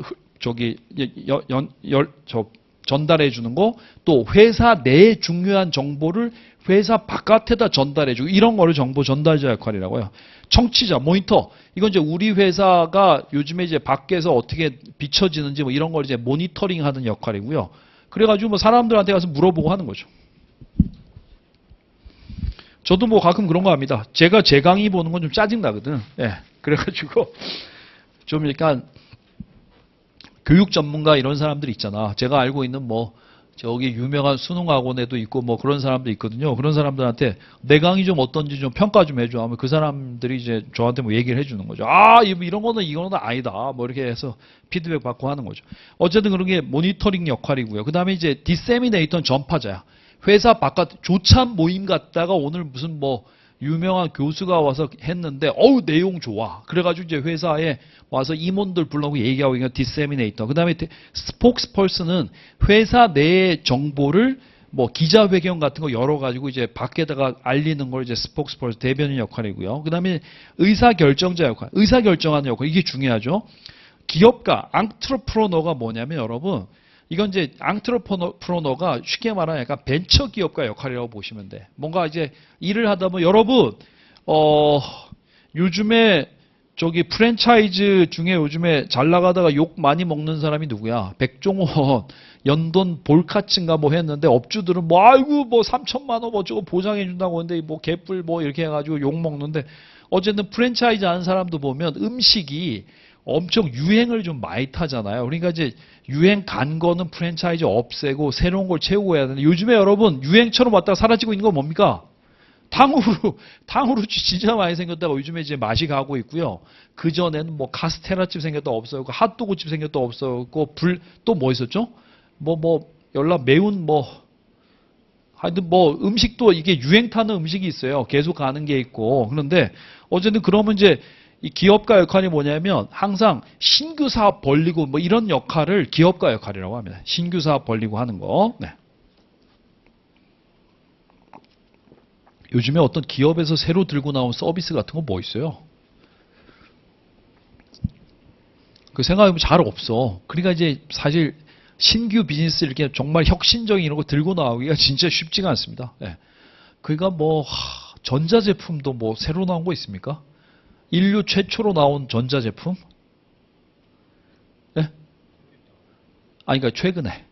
전달해 주는 거, 또 회사 내에 중요한 정보를 회사 바깥에다 전달해 주고, 이런 거를 정보 전달자 역할이라고 해요. 청취자, 모니터. 이건 이제 우리 회사가 요즘에 이제 밖에서 어떻게 비춰지는지 뭐 이런 걸 이제 모니터링 하는 역할이고요. 그래가지고 뭐 사람들한테 가서 물어보고 하는 거죠. 저도 뭐 가끔 그런 거 합니다. 제가 제 강의 보는 건 좀 짜증나거든. 예. 그래가지고 좀 약간 교육 전문가 이런 사람들 있잖아. 제가 알고 있는 뭐 저기 유명한 수능 학원에도 있고 뭐 그런 사람도 있거든요. 그런 사람들한테 내 강의 좀 어떤지 좀 평가 좀 해줘 하면 그 사람들이 이제 저한테 뭐 얘기를 해주는 거죠. 아, 이런 거는 이거는 아니다. 뭐 이렇게 해서 피드백 받고 하는 거죠. 어쨌든 그런 게 모니터링 역할이고요. 그 다음에 이제 디세미네이터는 전파자야. 회사 바깥 조찬 모임 갔다가 오늘 무슨 뭐 유명한 교수가 와서 했는데 어우 내용 좋아. 그래가지고 이제 회사에 와서 임원들 불러고 얘기하고 이거 디세미네이터. 그 다음에 스포크스펄슨은 회사 내의 정보를 뭐 기자회견 같은 거 열어가지고 이제 밖에다가 알리는 걸 이제 스포크스펄슨 대변인 역할이고요. 그 다음에 의사결정자 역할. 의사결정하는 역할. 이게 중요하죠. 기업가, 앙트러프로너가 뭐냐면 여러분, 이건 이제 앙트러프로너가 쉽게 말하면 약간 벤처 기업가 역할이라고 보시면 돼. 뭔가 이제 일을 하다 보면 여러분 요즘에 저기 프랜차이즈 중에 요즘에 잘 나가다가 욕 많이 먹는 사람이 누구야? 백종원, 연돈 볼카츠인가 뭐 했는데 업주들은 뭐 아이고 뭐 3천만 원 어쩌고 보장해 준다고 하는데 뭐 개뿔 뭐 이렇게 해가지고 욕 먹는데, 어쨌든 프랜차이즈 하는 사람도 보면 음식이 엄청 유행을 좀 많이 타잖아요. 그러니까 이제 유행 간 거는 프랜차이즈 없애고 새로운 걸 채우고 해야 되는데, 요즘에 여러분 유행처럼 왔다가 사라지고 있는 건 뭡니까? 탕후루 진짜 많이 생겼다가 요즘에 이제 맛이 가고 있고요. 그전에는 뭐 카스테라집 생겼다 없어졌고, 핫도그집 생겼다 없어졌고, 또 뭐 있었죠? 연락 매운 하여튼 뭐 음식도 이게 유행 타는 음식이 있어요. 계속 가는 게 있고. 그런데 어쨌든 그러면 이제 이 기업가 역할이 뭐냐면 항상 신규 사업 벌리고 뭐 이런 역할을 기업가 역할이라고 합니다. 신규 사업 벌리고 하는 거. 네. 요즘에 어떤 기업에서 새로 들고 나온 서비스 같은 거 뭐 있어요? 그 생각해보면 잘 없어. 그러니까 이제 사실 신규 비즈니스 이렇게 정말 혁신적인 이런 거 들고 나오기가 진짜 쉽지가 않습니다. 네. 그러니까 뭐 전자제품도 뭐 새로 나온 거 있습니까? 인류 최초로 나온 전자제품? 네? 그러니까 최근에.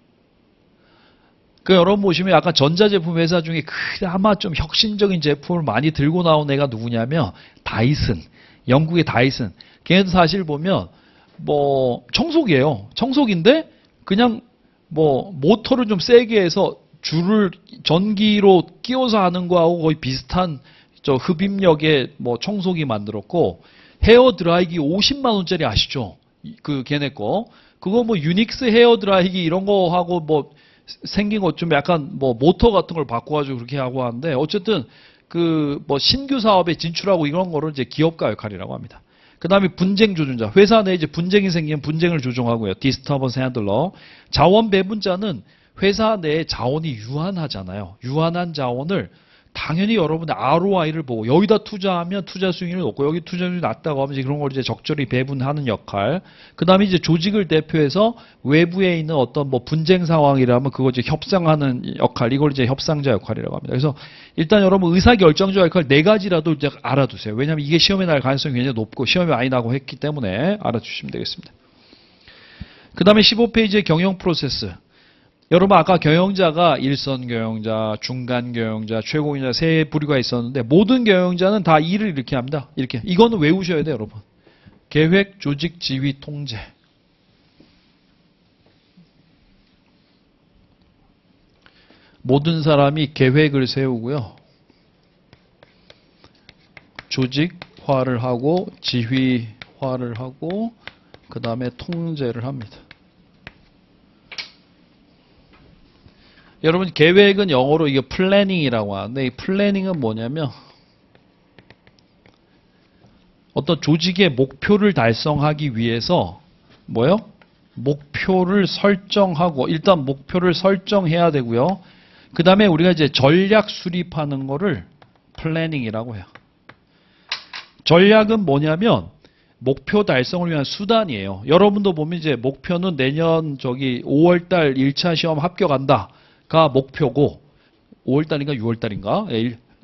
여러분 보시면 약간 전자제품 회사 중에 그나마 좀 혁신적인 제품을 많이 들고 나온 애가 누구냐면 다이슨. 영국의 다이슨. 걔네도 사실 보면 뭐 청소기예요. 청소기인데 그냥 뭐 모터를 좀 세게 해서 줄을 전기로 끼워서 하는 거하고 거의 비슷한 저 흡입력의 뭐 청소기 만들었고, 헤어 드라이기 50만 원짜리 아시죠? 그 걔네 거. 그거 뭐 유닉스 헤어 드라이기 이런 거 하고 뭐 생긴 것 좀 약간 뭐 모터 같은 걸 바꿔가지고 그렇게 하고 하는데, 어쨌든 그 뭐 신규 사업에 진출하고 이런 거를 이제 기업가 역할이라고 합니다. 그 다음에 분쟁 조준자. 회사 내에 이제 분쟁이 생기면 분쟁을 조정하고요. 디스터번스 핸들러. 자원 배분자는 회사 내에 자원이 유한하잖아요. 유한한 자원을 당연히 여러분의 ROI를 보고 여기다 투자하면 투자 수익률이 높고 여기 투자 수익률이 낮다고 하면 이제 그런 걸 이제 적절히 배분하는 역할. 그 다음에 이제 조직을 대표해서 외부에 있는 어떤 뭐 분쟁 상황이라면 그거 이제 협상하는 역할. 이걸 이제 협상자 역할이라고 합니다. 그래서 일단 여러분 의사결정자 역할 네 가지라도 이제 알아두세요. 왜냐하면 이게 시험에 날 가능성이 굉장히 높고 시험에 많이 나고 했기 때문에 알아주시면 되겠습니다. 그 다음에 15페이지의 경영 프로세스. 여러분 아까 경영자가 일선 경영자, 중간 경영자, 최고 경영자 세 부류가 있었는데 모든 경영자는 다 일을 이렇게 합니다. 이렇게. 이거는 외우셔야 돼요, 여러분. 계획, 조직, 지휘, 통제. 모든 사람이 계획을 세우고요. 조직화를 하고 지휘화를 하고 그 다음에 통제를 합니다. 여러분 계획은 영어로 이게 플래닝이라고 하는데 이 플래닝은 뭐냐면 어떤 조직의 목표를 달성하기 위해서 뭐요? 목표를 설정하고 일단 목표를 설정해야 되고요. 그 다음에 우리가 이제 전략 수립하는 거를 플래닝이라고 해요. 전략은 뭐냐면 목표 달성을 위한 수단이에요. 여러분도 보면 이제 목표는 내년 5월달 1차 시험 합격한다. 가 목표고 5월달인가 6월달인가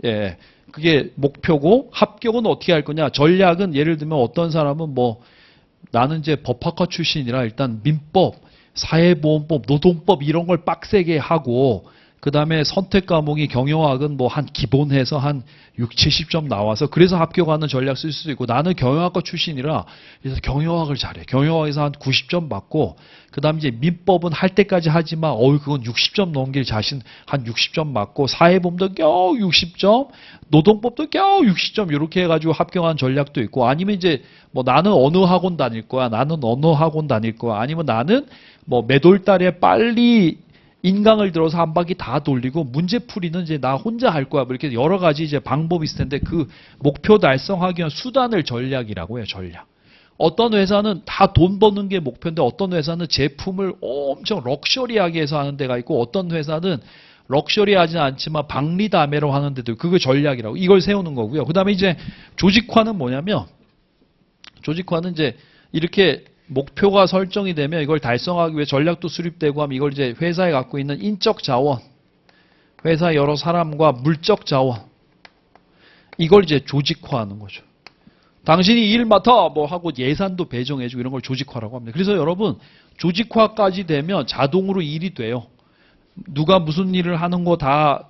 예, 그게 목표고 합격은 어떻게 할 거냐. 전략은 예를 들면 어떤 사람은 뭐 나는 이제 법학과 출신이라 일단 민법, 사회보험법, 노동법 이런 걸 빡세게 하고 그 다음에 선택 과목이 경영학은 뭐 한 기본해서 한 6, 70점 나와서 그래서 합격하는 전략 쓸 수도 있고 나는 경영학과 출신이라 그래서 경영학을 잘해. 경영학에서 한 90점 받고 그 다음에 이제 민법은 할 때까지 하지만 그건 60점 넘길 자신 한 60점 맞고 사회보험도 겨우 60점, 노동법도 겨우 60점 이렇게 해가지고 합격한 전략도 있고 아니면 이제 뭐 나는 어느 학원 다닐 거야. 나는 어느 학원 다닐 거야. 아니면 나는 뭐 매달 달에 빨리 인강을 들어서 한 바퀴 다 돌리고 문제풀이는 이제 나 혼자 할 거야. 뭐 이렇게 여러 가지 이제 방법이 있을 텐데 그 목표 달성하기 위한 수단을 전략이라고 해요. 전략. 어떤 회사는 다 돈 버는 게 목표인데 어떤 회사는 제품을 엄청 럭셔리하게 해서 하는 데가 있고 어떤 회사는 럭셔리하진 않지만 박리다매로 하는 데도 그거 전략이라고 이걸 세우는 거고요. 그 다음에 이제 조직화는 뭐냐면 조직화는 이제 이렇게 목표가 설정이 되면 이걸 달성하기 위해 전략도 수립되고 하면 이걸 이제 회사에 갖고 있는 인적 자원, 회사 여러 사람과 물적 자원, 이걸 이제 조직화하는 거죠. 당신이 일 맡아 뭐 하고 예산도 배정해주고 이런 걸 조직화라고 합니다. 그래서 여러분 조직화까지 되면 자동으로 일이 돼요. 누가 무슨 일을 하는 거 다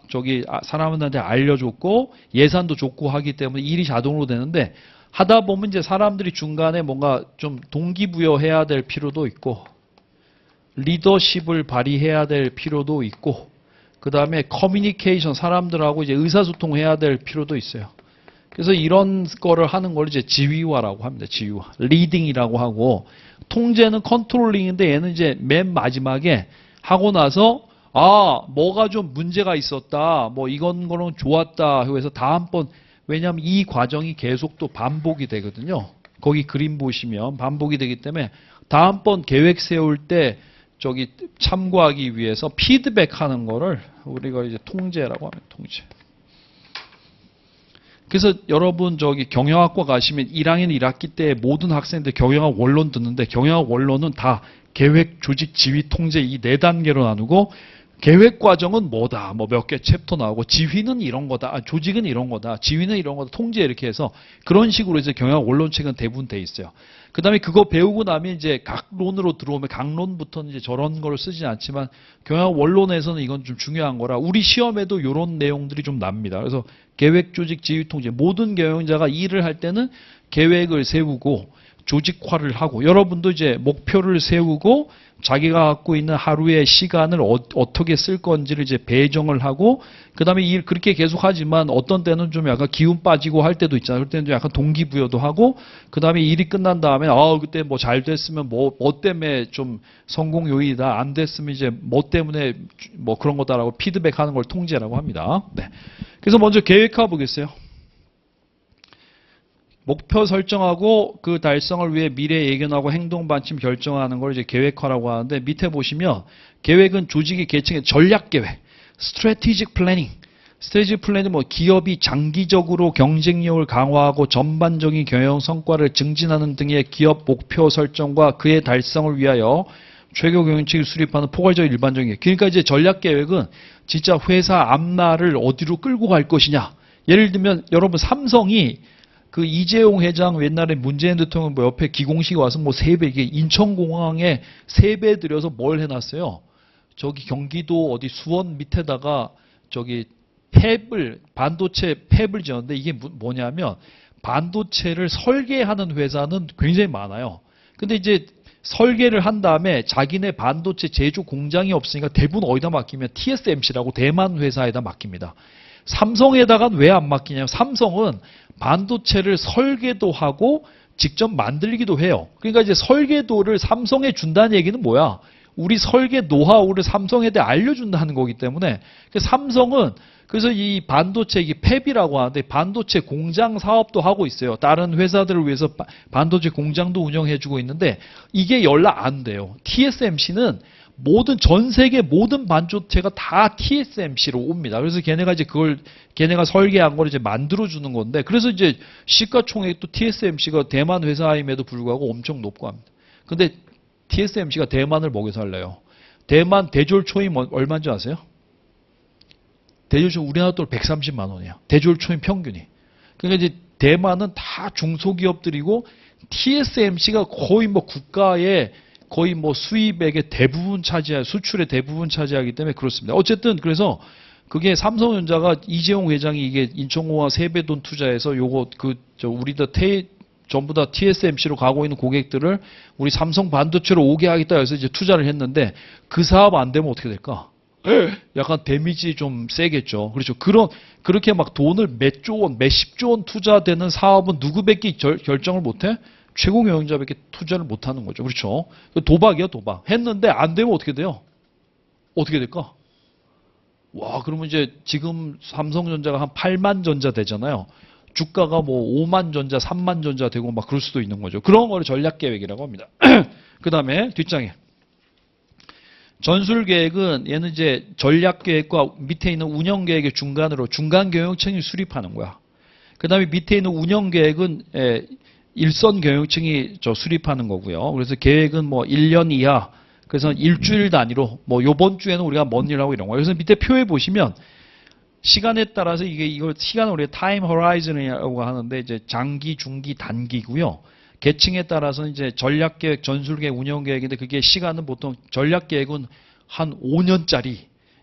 사람들한테 알려줬고 예산도 줬고 하기 때문에 일이 자동으로 되는데 하다 보면 이제 사람들이 중간에 뭔가 좀 동기부여해야 될 필요도 있고 리더십을 발휘해야 될 필요도 있고 그 다음에 커뮤니케이션 사람들하고 이제 의사소통해야 될 필요도 있어요. 그래서 이런 거를 하는 걸 이제 지휘화라고 합니다. 지휘화, 리딩이라고 하고 통제는 컨트롤링인데 얘는 이제 맨 마지막에 하고 나서 뭐가 좀 문제가 있었다, 뭐 이건 거는 좋았다 해서 다음번 왜냐하면 이 과정이 계속 또 반복이 되거든요. 거기 그림 보시면 반복이 되기 때문에 다음번 계획 세울 때 참고하기 위해서 피드백하는 거를 우리가 이제 통제라고 합니다. 통제. 그래서 여러분 경영학과 가시면 1학년 1학기 때 모든 학생들 경영학 원론 듣는데 경영학 원론은 다 계획, 조직, 지휘, 통제 이 4단계로 나누고 계획 과정은 뭐다. 뭐 몇 개 챕터 나오고 지휘는 이런 거다. 조직은 이런 거다. 지휘는 이런 거다. 통제 이렇게 해서 그런 식으로 이제 경영 원론책은 대부분 돼 있어요. 그다음에 그거 배우고 나면 이제 각론으로 들어오면 각론부터는 이제 저런 걸 쓰진 않지만 경영 원론에서는 이건 좀 중요한 거라 우리 시험에도 이런 내용들이 좀 납니다. 그래서 계획, 조직, 지휘, 통제 모든 경영자가 일을 할 때는 계획을 세우고 조직화를 하고 여러분도 이제 목표를 세우고 자기가 갖고 있는 하루의 시간을 어떻게 쓸 건지를 이제 배정을 하고 그다음에 일 그렇게 계속 하지만 어떤 때는 좀 약간 기운 빠지고 할 때도 있잖아요. 그럴 때는 좀 약간 동기부여도 하고 그다음에 일이 끝난 다음에 그때 뭐 잘 됐으면 뭐 때문에 좀 성공 요인이다 안 됐으면 이제 뭐 때문에 뭐 그런 거다라고 피드백하는 걸 통제라고 합니다. 네. 그래서 먼저 계획화 보겠어요. 목표 설정하고 그 달성을 위해 미래 예견하고 행동 방침 결정하는 걸 이제 계획화라고 하는데 밑에 보시면 계획은 조직의 계층의 전략 계획, strategic planning. strategic planning은 뭐 기업이 장기적으로 경쟁력을 강화하고 전반적인 경영 성과를 증진하는 등의 기업 목표 설정과 그의 달성을 위하여 최고 경영칙을 수립하는 포괄적 일반적인 계획. 그러니까 이제 전략 계획은 진짜 회사 앞날을 어디로 끌고 갈 것이냐. 예를 들면 여러분 삼성이 그 이재용 회장 옛날에 문재인 대통령 뭐 옆에 기공식에 와서 뭐 3배, 이게 인천공항에 3배 들여서 뭘 해놨어요? 저기 경기도 어디 수원 밑에다가 저기 반도체 팹을 지었는데 이게 뭐냐면 반도체를 설계하는 회사는 굉장히 많아요. 근데 이제 설계를 한 다음에 자기네 반도체 제조 공장이 없으니까 대부분 어디다 맡기면 TSMC라고 대만 회사에다 맡깁니다. 삼성에다가는 왜 안 맡기냐면 삼성은 반도체를 설계도 하고 직접 만들기도 해요. 그러니까 이제 설계도를 삼성에 준다는 얘기는 뭐야? 우리 설계 노하우를 삼성에 대해 알려준다는 거기 때문에 삼성은 그래서 이 반도체 이 팹이라고 하는데 반도체 공장 사업도 하고 있어요. 다른 회사들을 위해서 반도체 공장도 운영해주고 있는데 이게 연락 안 돼요. TSMC는 전 세계 모든 반도체가 다 TSMC로 옵니다. 그래서 걔네가 이제 걔네가 설계한 걸 이제 만들어주는 건데, 그래서 이제 시가총액도 TSMC가 대만 회사임에도 불구하고 엄청 높고 합니다. 근데 TSMC가 대만을 먹여 살려요. 대만 대졸초임 얼마인지 아세요? 대졸초임 우리나라 돈 130만 원이에요. 대졸초임 평균이. 그러니까 이제 대만은 다 중소기업들이고 TSMC가 거의 뭐 국가의 거의 뭐 수입액의 대부분 수출의 대부분 차지하기 때문에 그렇습니다. 어쨌든 그래서 그게 삼성전자가 이재용 회장이 이게 인천공항 3배 돈 투자해서 요거 우리도 전부 다 TSMC로 가고 있는 고객들을 우리 삼성 반도체로 오게 하겠다 해서 이제 투자를 했는데 그 사업 안 되면 어떻게 될까? 약간 데미지 좀 세겠죠. 그렇죠. 그렇게 막 돈을 몇조 원, 몇십조 원 투자되는 사업은 누구밖에 결정을 못해? 최고 경영자밖에 투자를 못하는 거죠. 그렇죠. 도박이야, 도박. 했는데 안 되면 어떻게 돼요? 어떻게 될까? 와, 그러면 이제 지금 삼성전자가 한 8만 전자 되잖아요. 주가가 뭐 5만 전자, 3만 전자 되고 막 그럴 수도 있는 거죠. 그런 거를 전략계획이라고 합니다. 그 다음에 뒷장에. 전술계획은 얘는 이제 전략계획과 밑에 있는 운영계획의 중간으로 중간경영층이 수립하는 거야. 그 다음에 밑에 있는 운영계획은 일선 경영층이 수립하는 거고요. 그래서 계획은 뭐 1년 이하, 그래서 일주일 단위로 뭐 요번 주에는 우리가 뭔 일 하고 이런 거예요. 그래서 밑에 표에 보시면 시간에 따라서 이걸 시간을 우리가 타임 호라이즌이라고 하는데 이제 장기, 중기, 단기고요. 계층에 따라서 이제 전략계획, 전술계획, 운영계획인데 그게 시간은 보통 전략계획은 한 5년짜리,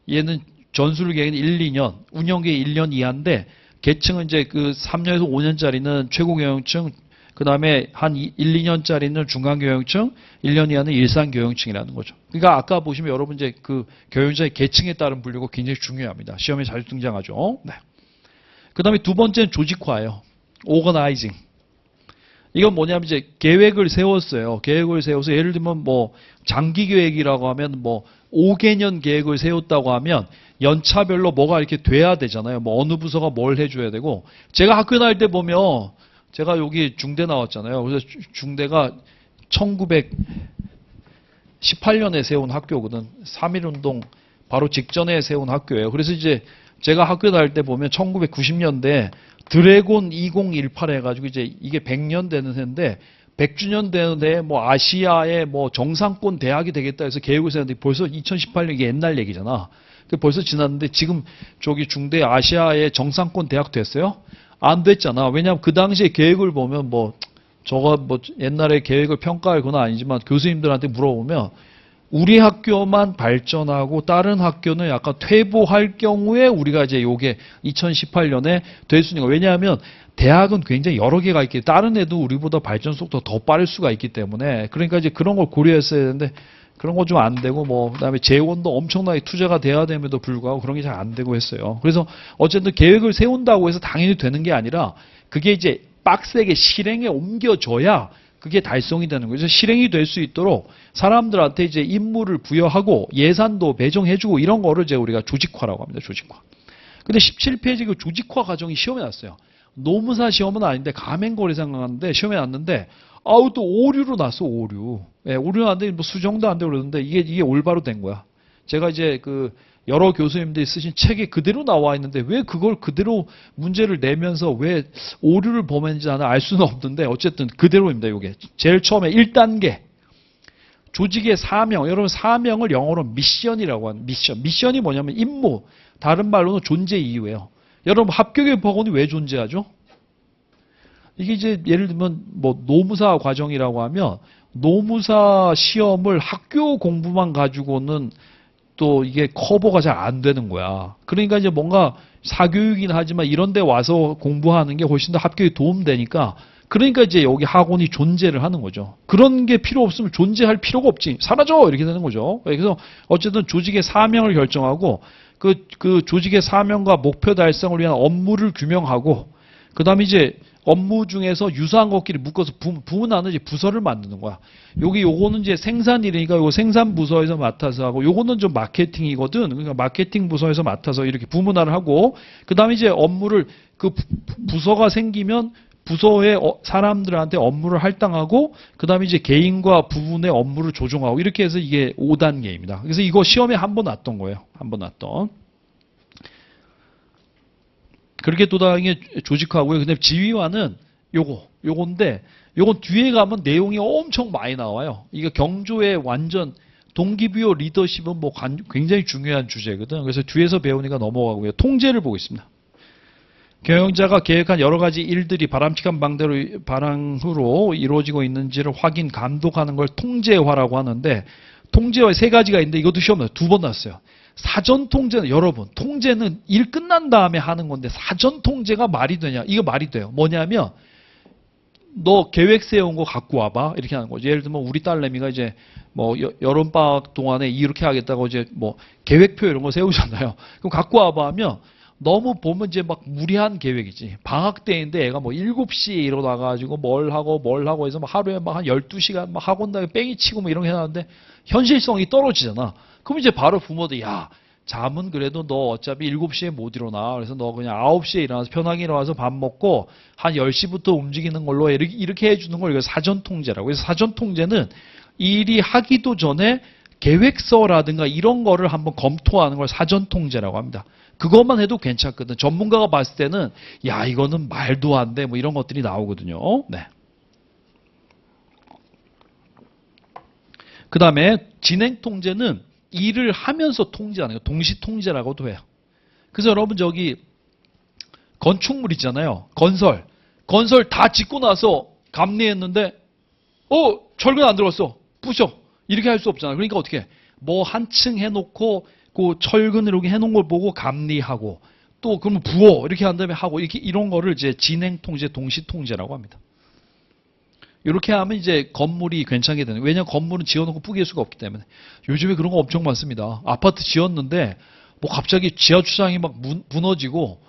얘는 전술계획은 1, 2년, 운영계획 1년 이하인데 계층은 이제 그 3년에서 5년짜리는 최고경영층, 그 다음에 한 1, 2년짜리는 중간경영층, 1년 이하는 일상경영층이라는 거죠. 그러니까 아까 보시면 여러분 이제 그 경영자의 계층에 따른 분류가 굉장히 중요합니다. 시험에 자주 등장하죠. 네. 그 다음에 두 번째는 조직화예요. 오거나이징. 이건 뭐냐면 이제 계획을 세웠어요. 계획을 세워서 예를 들면 뭐 장기 계획이라고 하면 뭐 5개년 계획을 세웠다고 하면 연차별로 뭐가 이렇게 돼야 되잖아요. 뭐 어느 부서가 뭘 해줘야 되고, 제가 학교 다닐 때 보면 제가 여기 중대 나왔잖아요. 그래서 중대가 1918년에 세운 학교거든. 3.1운동 바로 직전에 세운 학교예요. 그래서 이제 제가 학교 다닐 때 보면 1990년대 드래곤 2018 해가지고 이제 이게 100년 되는 해인데 100주년 되는 해에 뭐 아시아의 뭐 정상권 대학이 되겠다 해서 계획을 세웠는데 벌써 2018년 이게 옛날 얘기잖아. 벌써 지났는데 지금 저기 중대 아시아의 정상권 대학 됐어요? 안 됐잖아. 왜냐하면 그 당시에 계획을 보면 저가 옛날에 계획을 평가할 건 아니지만 교수님들한테 물어보면 우리 학교만 발전하고 다른 학교는 약간 퇴보할 경우에 우리가 이제 요게 2018년에 될 수 있는 거. 왜냐하면 대학은 굉장히 여러 개가 있기 때문에 다른 애도 우리보다 발전 속도가 더 빠를 수가 있기 때문에 그러니까 이제 그런 걸 고려했어야 되는데 그런 거 좀 안 되고 뭐 그다음에 재원도 엄청나게 투자가 돼야 됨에도 불구하고 그런 게 잘 안 되고 했어요. 그래서 어쨌든 계획을 세운다고 해서 당연히 되는 게 아니라 그게 이제 빡세게 실행에 옮겨져야 그게 달성이 되는 거죠. 그래서 실행이 될 수 있도록 사람들한테 이제 임무를 부여하고 예산도 배정해주고 이런 거를 이제 우리가 조직화라고 합니다. 조직화. 근데 17페이지 그 조직화 과정이 시험에 났어요. 노무사 시험은 아닌데 가맹거래사 나갔는데 시험에 났는데 아우 또 오류로 났어. 오류. 예, 오류는 안 돼. 뭐 수정도 안 되고 그러는데 이게 올바로 된 거야. 제가 이제 그 여러 교수님들이 쓰신 책에 그대로 나와 있는데 왜 그걸 그대로 문제를 내면서 왜 오류를 범했는지 나는 알 수는 없는데 어쨌든 그대로입니다. 이게 제일 처음에 1단계 조직의 사명. 여러분 사명을 영어로 미션이라고 하는 미션. 미션이 뭐냐면 임무. 다른 말로는 존재 이유예요. 여러분 합격의 법원이 왜 존재하죠? 이게 이제 예를 들면 뭐 노무사 과정이라고 하면 노무사 시험을 학교 공부만 가지고는 또 이게 커버가 잘 안 되는 거야. 그러니까 이제 뭔가 사교육이긴 하지만 이런 데 와서 공부하는 게 훨씬 더 합격에 도움되니까 그러니까 이제 여기 학원이 존재를 하는 거죠. 그런 게 필요 없으면 존재할 필요가 없지. 사라져! 이렇게 되는 거죠. 그래서 어쨌든 조직의 사명을 결정하고 그 조직의 사명과 목표 달성을 위한 업무를 규명하고 그 다음에 이제 업무 중에서 유사한 것끼리 묶어서 부문하는 이제 부서를 만드는 거야. 요거는 이제 생산이니까 요거 생산 부서에서 맡아서 하고 요거는 좀 마케팅이거든. 그러니까 마케팅 부서에서 맡아서 이렇게 부문화를 하고 그 다음에 이제 업무를 그 부서가 생기면 부서의 사람들한테 업무를 할당하고 그 다음에 이제 개인과 부분의 업무를 조정하고 이렇게 해서 이게 5단계입니다. 그래서 이거 시험에 한 번 났던 거예요. 한 번 났던. 그렇게 또 다행히 조직하고요. 근데 지휘와는 요건데 요건 뒤에 가면 내용이 엄청 많이 나와요. 이게 경조의 완전 동기부여 리더십은 뭐 굉장히 중요한 주제거든. 그래서 뒤에서 배우니까 넘어가고요. 통제를 보고 있습니다. 경영자가 계획한 여러 가지 일들이 바람직한 방향으로 이루어지고 있는지를 확인, 감독하는 걸 통제화라고 하는데 통제화 세 가지가 있는데 이것도 시험에 2번 났어요. 사전 통제는 여러분 통제는 일 끝난 다음에 하는 건데 사전 통제가 말이 되냐? 이거 말이 돼요. 뭐냐면 너 계획 세운 거 갖고 와봐 이렇게 하는 거죠. 예를 들면 우리 딸내미가 이제 뭐 여름방학 동안에 이렇게 하겠다고 이제 뭐 계획표 이런 거 세우잖아요. 그럼 갖고 와봐 하면 너무 보면 이제 막 무리한 계획이지. 방학 때인데 애가 뭐 7시에 일어나가지고 뭘 하고 해서 막 하루에 막 한 12시간 막 학원 다니고 뺑이 치고 뭐 이런 게 해놨는데 현실성이 떨어지잖아. 그럼 이제 바로 부모들 야 잠은 그래도 너 어차피 7시에 못 일어나. 그래서 너 그냥 9시에 일어나서 편하게 일어나서 밥 먹고 한 10시부터 움직이는 걸로 이렇게 해주는 걸 이거 사전 통제라고. 그래서 사전 통제는 일이 하기도 전에 계획서라든가 이런 거를 한번 검토하는 걸 사전 통제라고 합니다. 그것만 해도 괜찮거든. 전문가가 봤을 때는 야 이거는 말도 안 돼 뭐 이런 것들이 나오거든요. 네. 그 다음에 진행 통제는 일을 하면서 통제하는 거 동시 통제라고도 해요. 그래서 여러분 저기 건축물 있잖아요. 건설 다 짓고 나서 감리했는데 철근 안 들어갔어. 부셔. 이렇게 할 수 없잖아. 그러니까 어떻게 뭐 한층 해놓고 그 철근 이렇게 해놓은 걸 보고 감리하고 또 그러면 부어 이렇게 한 다음에 하고 이렇게 이런 거를 이제 진행 통제 동시 통제라고 합니다. 이렇게 하면 이제 건물이 괜찮게 되는 거예요. 왜냐하면 건물은 지어놓고 뿌갤 수가 없기 때문에. 요즘에 그런 거 엄청 많습니다. 아파트 지었는데 뭐 갑자기 지하 주차장이 막 무너지고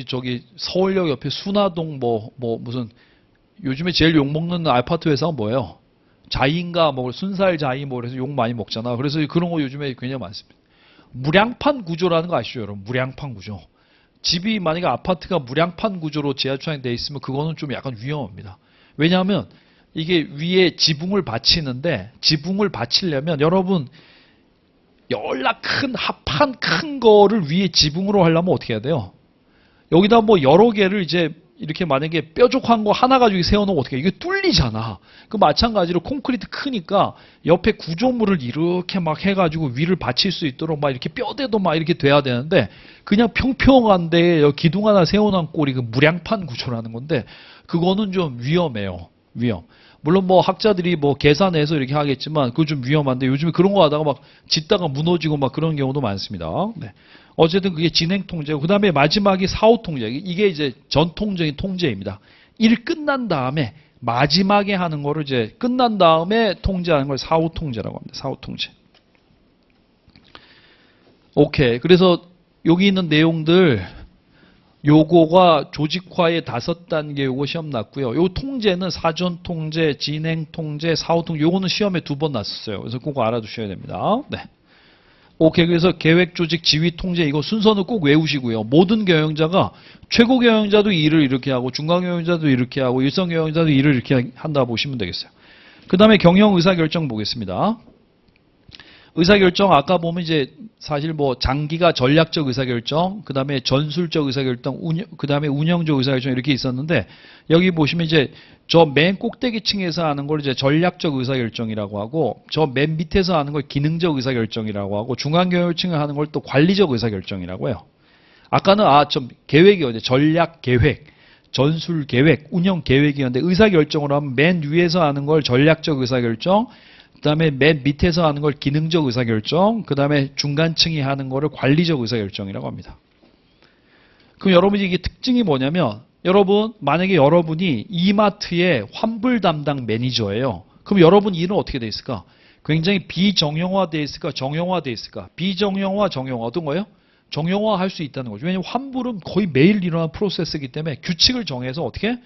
저기 서울역 옆에 순화동 무슨 요즘에 제일 욕먹는 아파트 회사가 뭐예요? 자이인가 뭐 순살 자이 뭐 그래서 욕 많이 먹잖아. 그래서 그런 거 요즘에 굉장히 많습니다. 무량판 구조라는 거 아시죠, 여러분? 무량판 구조. 집이 만약에 아파트가 무량판 구조로 지하주차장이 돼 있으면 그거는 좀 약간 위험합니다. 왜냐하면 이게 위에 지붕을 받치는데 지붕을 받치려면 여러분 연락 큰 합판 큰 거를 위에 지붕으로 하려면 어떻게 해야 돼요? 여기다 뭐 여러 개를 이제 이렇게 만약에 뾰족한 거 하나 가지고 세워놓으면 어떻게 해? 이게 뚫리잖아. 그 마찬가지로 콘크리트 크니까 옆에 구조물을 이렇게 막 해가지고 위를 받칠 수 있도록 막 이렇게 뼈대도 막 이렇게 돼야 되는데 그냥 평평한데 기둥 하나 세워놓은 꼴이 그 무량판 구조라는 건데 그거는 좀 위험해요. 위험. 물론 뭐 학자들이 뭐 계산해서 이렇게 하겠지만 그거 좀 위험한데 요즘에 그런 거 하다가 막 짓다가 무너지고 막 그런 경우도 많습니다. 네. 어쨌든 그게 진행 통제고 그 다음에 마지막이 사후 통제. 이게 이제 전통적인 통제입니다. 일 끝난 다음에 마지막에 하는 거를 이제 끝난 다음에 통제하는 걸 사후 통제라고 합니다. 사후 통제. 오케이. 그래서 여기 있는 내용들 요거가 조직화의 5단계 요거 시험 났고요. 요 통제는 사전 통제, 진행 통제, 사후 통제 요거는 시험에 2번 났었어요. 그래서 그거 알아두셔야 됩니다. 네. 오케이. 그래서 계획, 조직, 지휘, 통제 이거 순서는 꼭 외우시고요. 모든 경영자가 최고 경영자도 일을 이렇게 하고 중간 경영자도 이렇게 하고 일선 경영자도 일을 이렇게 한다 보시면 되겠어요. 그 다음에 경영 의사결정 보겠습니다. 의사결정 아까 보면 이제 사실 뭐 장기가 전략적 의사결정, 그 다음에 전술적 의사결정, 그 다음에 운영적 의사결정 이렇게 있었는데 여기 보시면 이제 저 맨 꼭대기층에서 하는 걸 이제 전략적 의사결정이라고 하고 저 맨 밑에서 하는 걸 기능적 의사결정이라고 하고 중간 경영층에 하는 걸 또 관리적 의사결정이라고 해요. 아까는 좀 계획이었는데 전략 계획, 전술 계획, 운영 계획이었는데 의사결정으로 하면 맨 위에서 하는 걸 전략적 의사결정, 그 다음에 맨 밑에서 하는 걸 기능적 의사결정, 그 다음에 중간층이 하는 거를 관리적 의사결정이라고 합니다. 그럼 여러분이 이게 특징이 뭐냐면 여러분 만약에 여러분이 이마트의 환불 담당 매니저예요. 그럼 여러분 일은 어떻게 돼 있을까? 굉장히 비정형화돼 있을까? 정형화돼 있을까? 비정형화, 정형화 어떤 거예요? 정형화 할 수 있다는 거죠. 왜냐하면 환불은 거의 매일 일어나는 프로세스이기 때문에 규칙을 정해서 어떻게?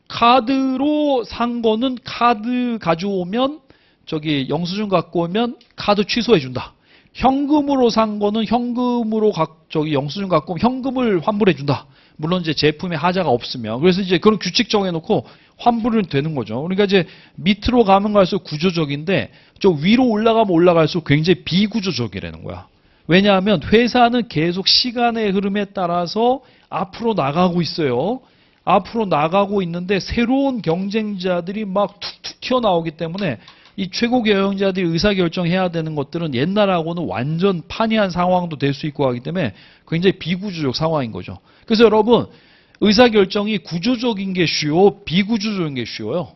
카드로 산 거는 카드 가져오면 저기 영수증 갖고 오면 카드 취소해 준다. 현금으로 산 거는 현금으로 저기 영수증 갖고 오면 현금을 환불해 준다. 물론 이제 제품에 하자가 없으면. 그래서 이제 그런 규칙 정해놓고 환불은 되는 거죠. 그러니까 이제 밑으로 가면 갈수록 구조적인데 저 위로 올라가면 올라갈수록 굉장히 비구조적이라는 거야. 왜냐하면 회사는 계속 시간의 흐름에 따라서 앞으로 나가고 있어요. 앞으로 나가고 있는데 새로운 경쟁자들이 막 툭툭 튀어나오기 때문에 이 최고 경영자들이 의사결정해야 되는 것들은 옛날하고는 완전 판이한 상황도 될 수 있고 하기 때문에 굉장히 비구조적 상황인 거죠. 그래서 여러분 의사결정이 구조적인 게 쉬워 비구조적인 게 쉬워요.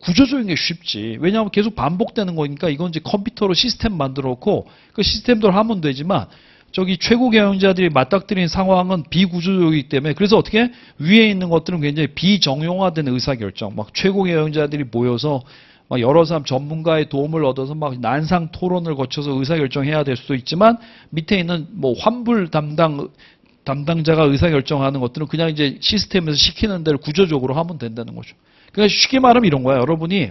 구조적인 게 쉽지. 왜냐하면 계속 반복되는 거니까 이건 이제 컴퓨터로 시스템 만들어 놓고 그 시스템대로 하면 되지만 저기 최고 경영자들이 맞닥뜨린 상황은 비구조적이기 때문에 그래서 어떻게 위에 있는 것들은 굉장히 비정형화된 의사결정 막 최고 경영자들이 모여서 막 여러 사람 전문가의 도움을 얻어서 막 난상 토론을 거쳐서 의사결정해야 될 수도 있지만 밑에 있는 뭐 환불 담당자가 의사결정하는 것들은 그냥 이제 시스템에서 시키는 대로 구조적으로 하면 된다는 거죠. 그러니까 쉽게 말하면 이런 거야. 여러분이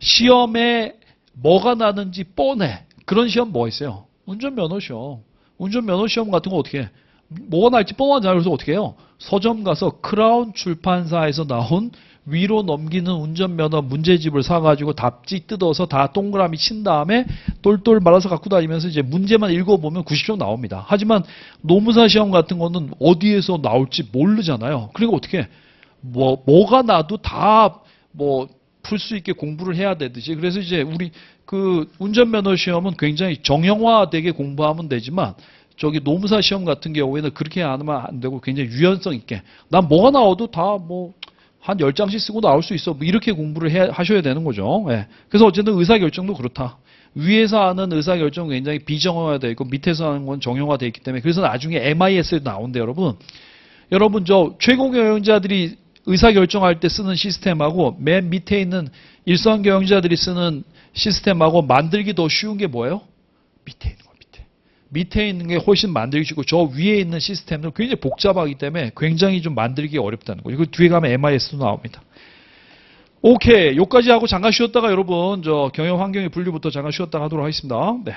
시험에 뭐가 나는지 뻔해. 그런 시험 뭐 있어요? 운전면허 시험. 운전면허 시험 같은 거 어떻게 해? 뭐가 날지 뻔하잖아요. 그래서 어떻게 해요? 서점 가서 크라운 출판사에서 나온 위로 넘기는 운전면허 문제집을 사가지고 답지 뜯어서 다 동그라미 친 다음에 똘똘 말아서 갖고 다니면서 이제 문제만 읽어보면 90점 나옵니다. 하지만 노무사 시험 같은 거는 어디에서 나올지 모르잖아요. 그러니까 어떻게 해? 뭐가 나도 다 뭐 풀 수 있게 공부를 해야 되듯이 그래서 이제 우리 그 운전면허 시험은 굉장히 정형화되게 공부하면 되지만 저기 노무사 시험 같은 경우에는 그렇게 안 하면 안 되고 굉장히 유연성 있게 난 뭐가 나와도 다 뭐 한 10장씩 쓰고 나올 수 있어. 뭐 이렇게 공부를 하셔야 되는 거죠. 예. 그래서 어쨌든 의사결정도 그렇다. 위에서 하는 의사결정은 굉장히 비정형화되어 있고 밑에서 하는 건 정형화되어 있기 때문에 그래서 나중에 MIS에도 나온대요. 여러분 저 최고 경영자들이 의사결정할 때 쓰는 시스템하고 맨 밑에 있는 일선 경영자들이 쓰는 시스템하고 만들기 더 쉬운 게 뭐예요? 밑에 있는 거 밑에 있는 게 훨씬 만들기 쉽고 저 위에 있는 시스템은 굉장히 복잡하기 때문에 굉장히 좀 만들기 어렵다는 거죠. 이거 뒤에 가면 MIS도 나옵니다. 오케이. 여기까지 하고 잠깐 쉬었다가 여러분 저 경영 환경의 분류부터 잠깐 쉬었다가 하도록 하겠습니다. 네.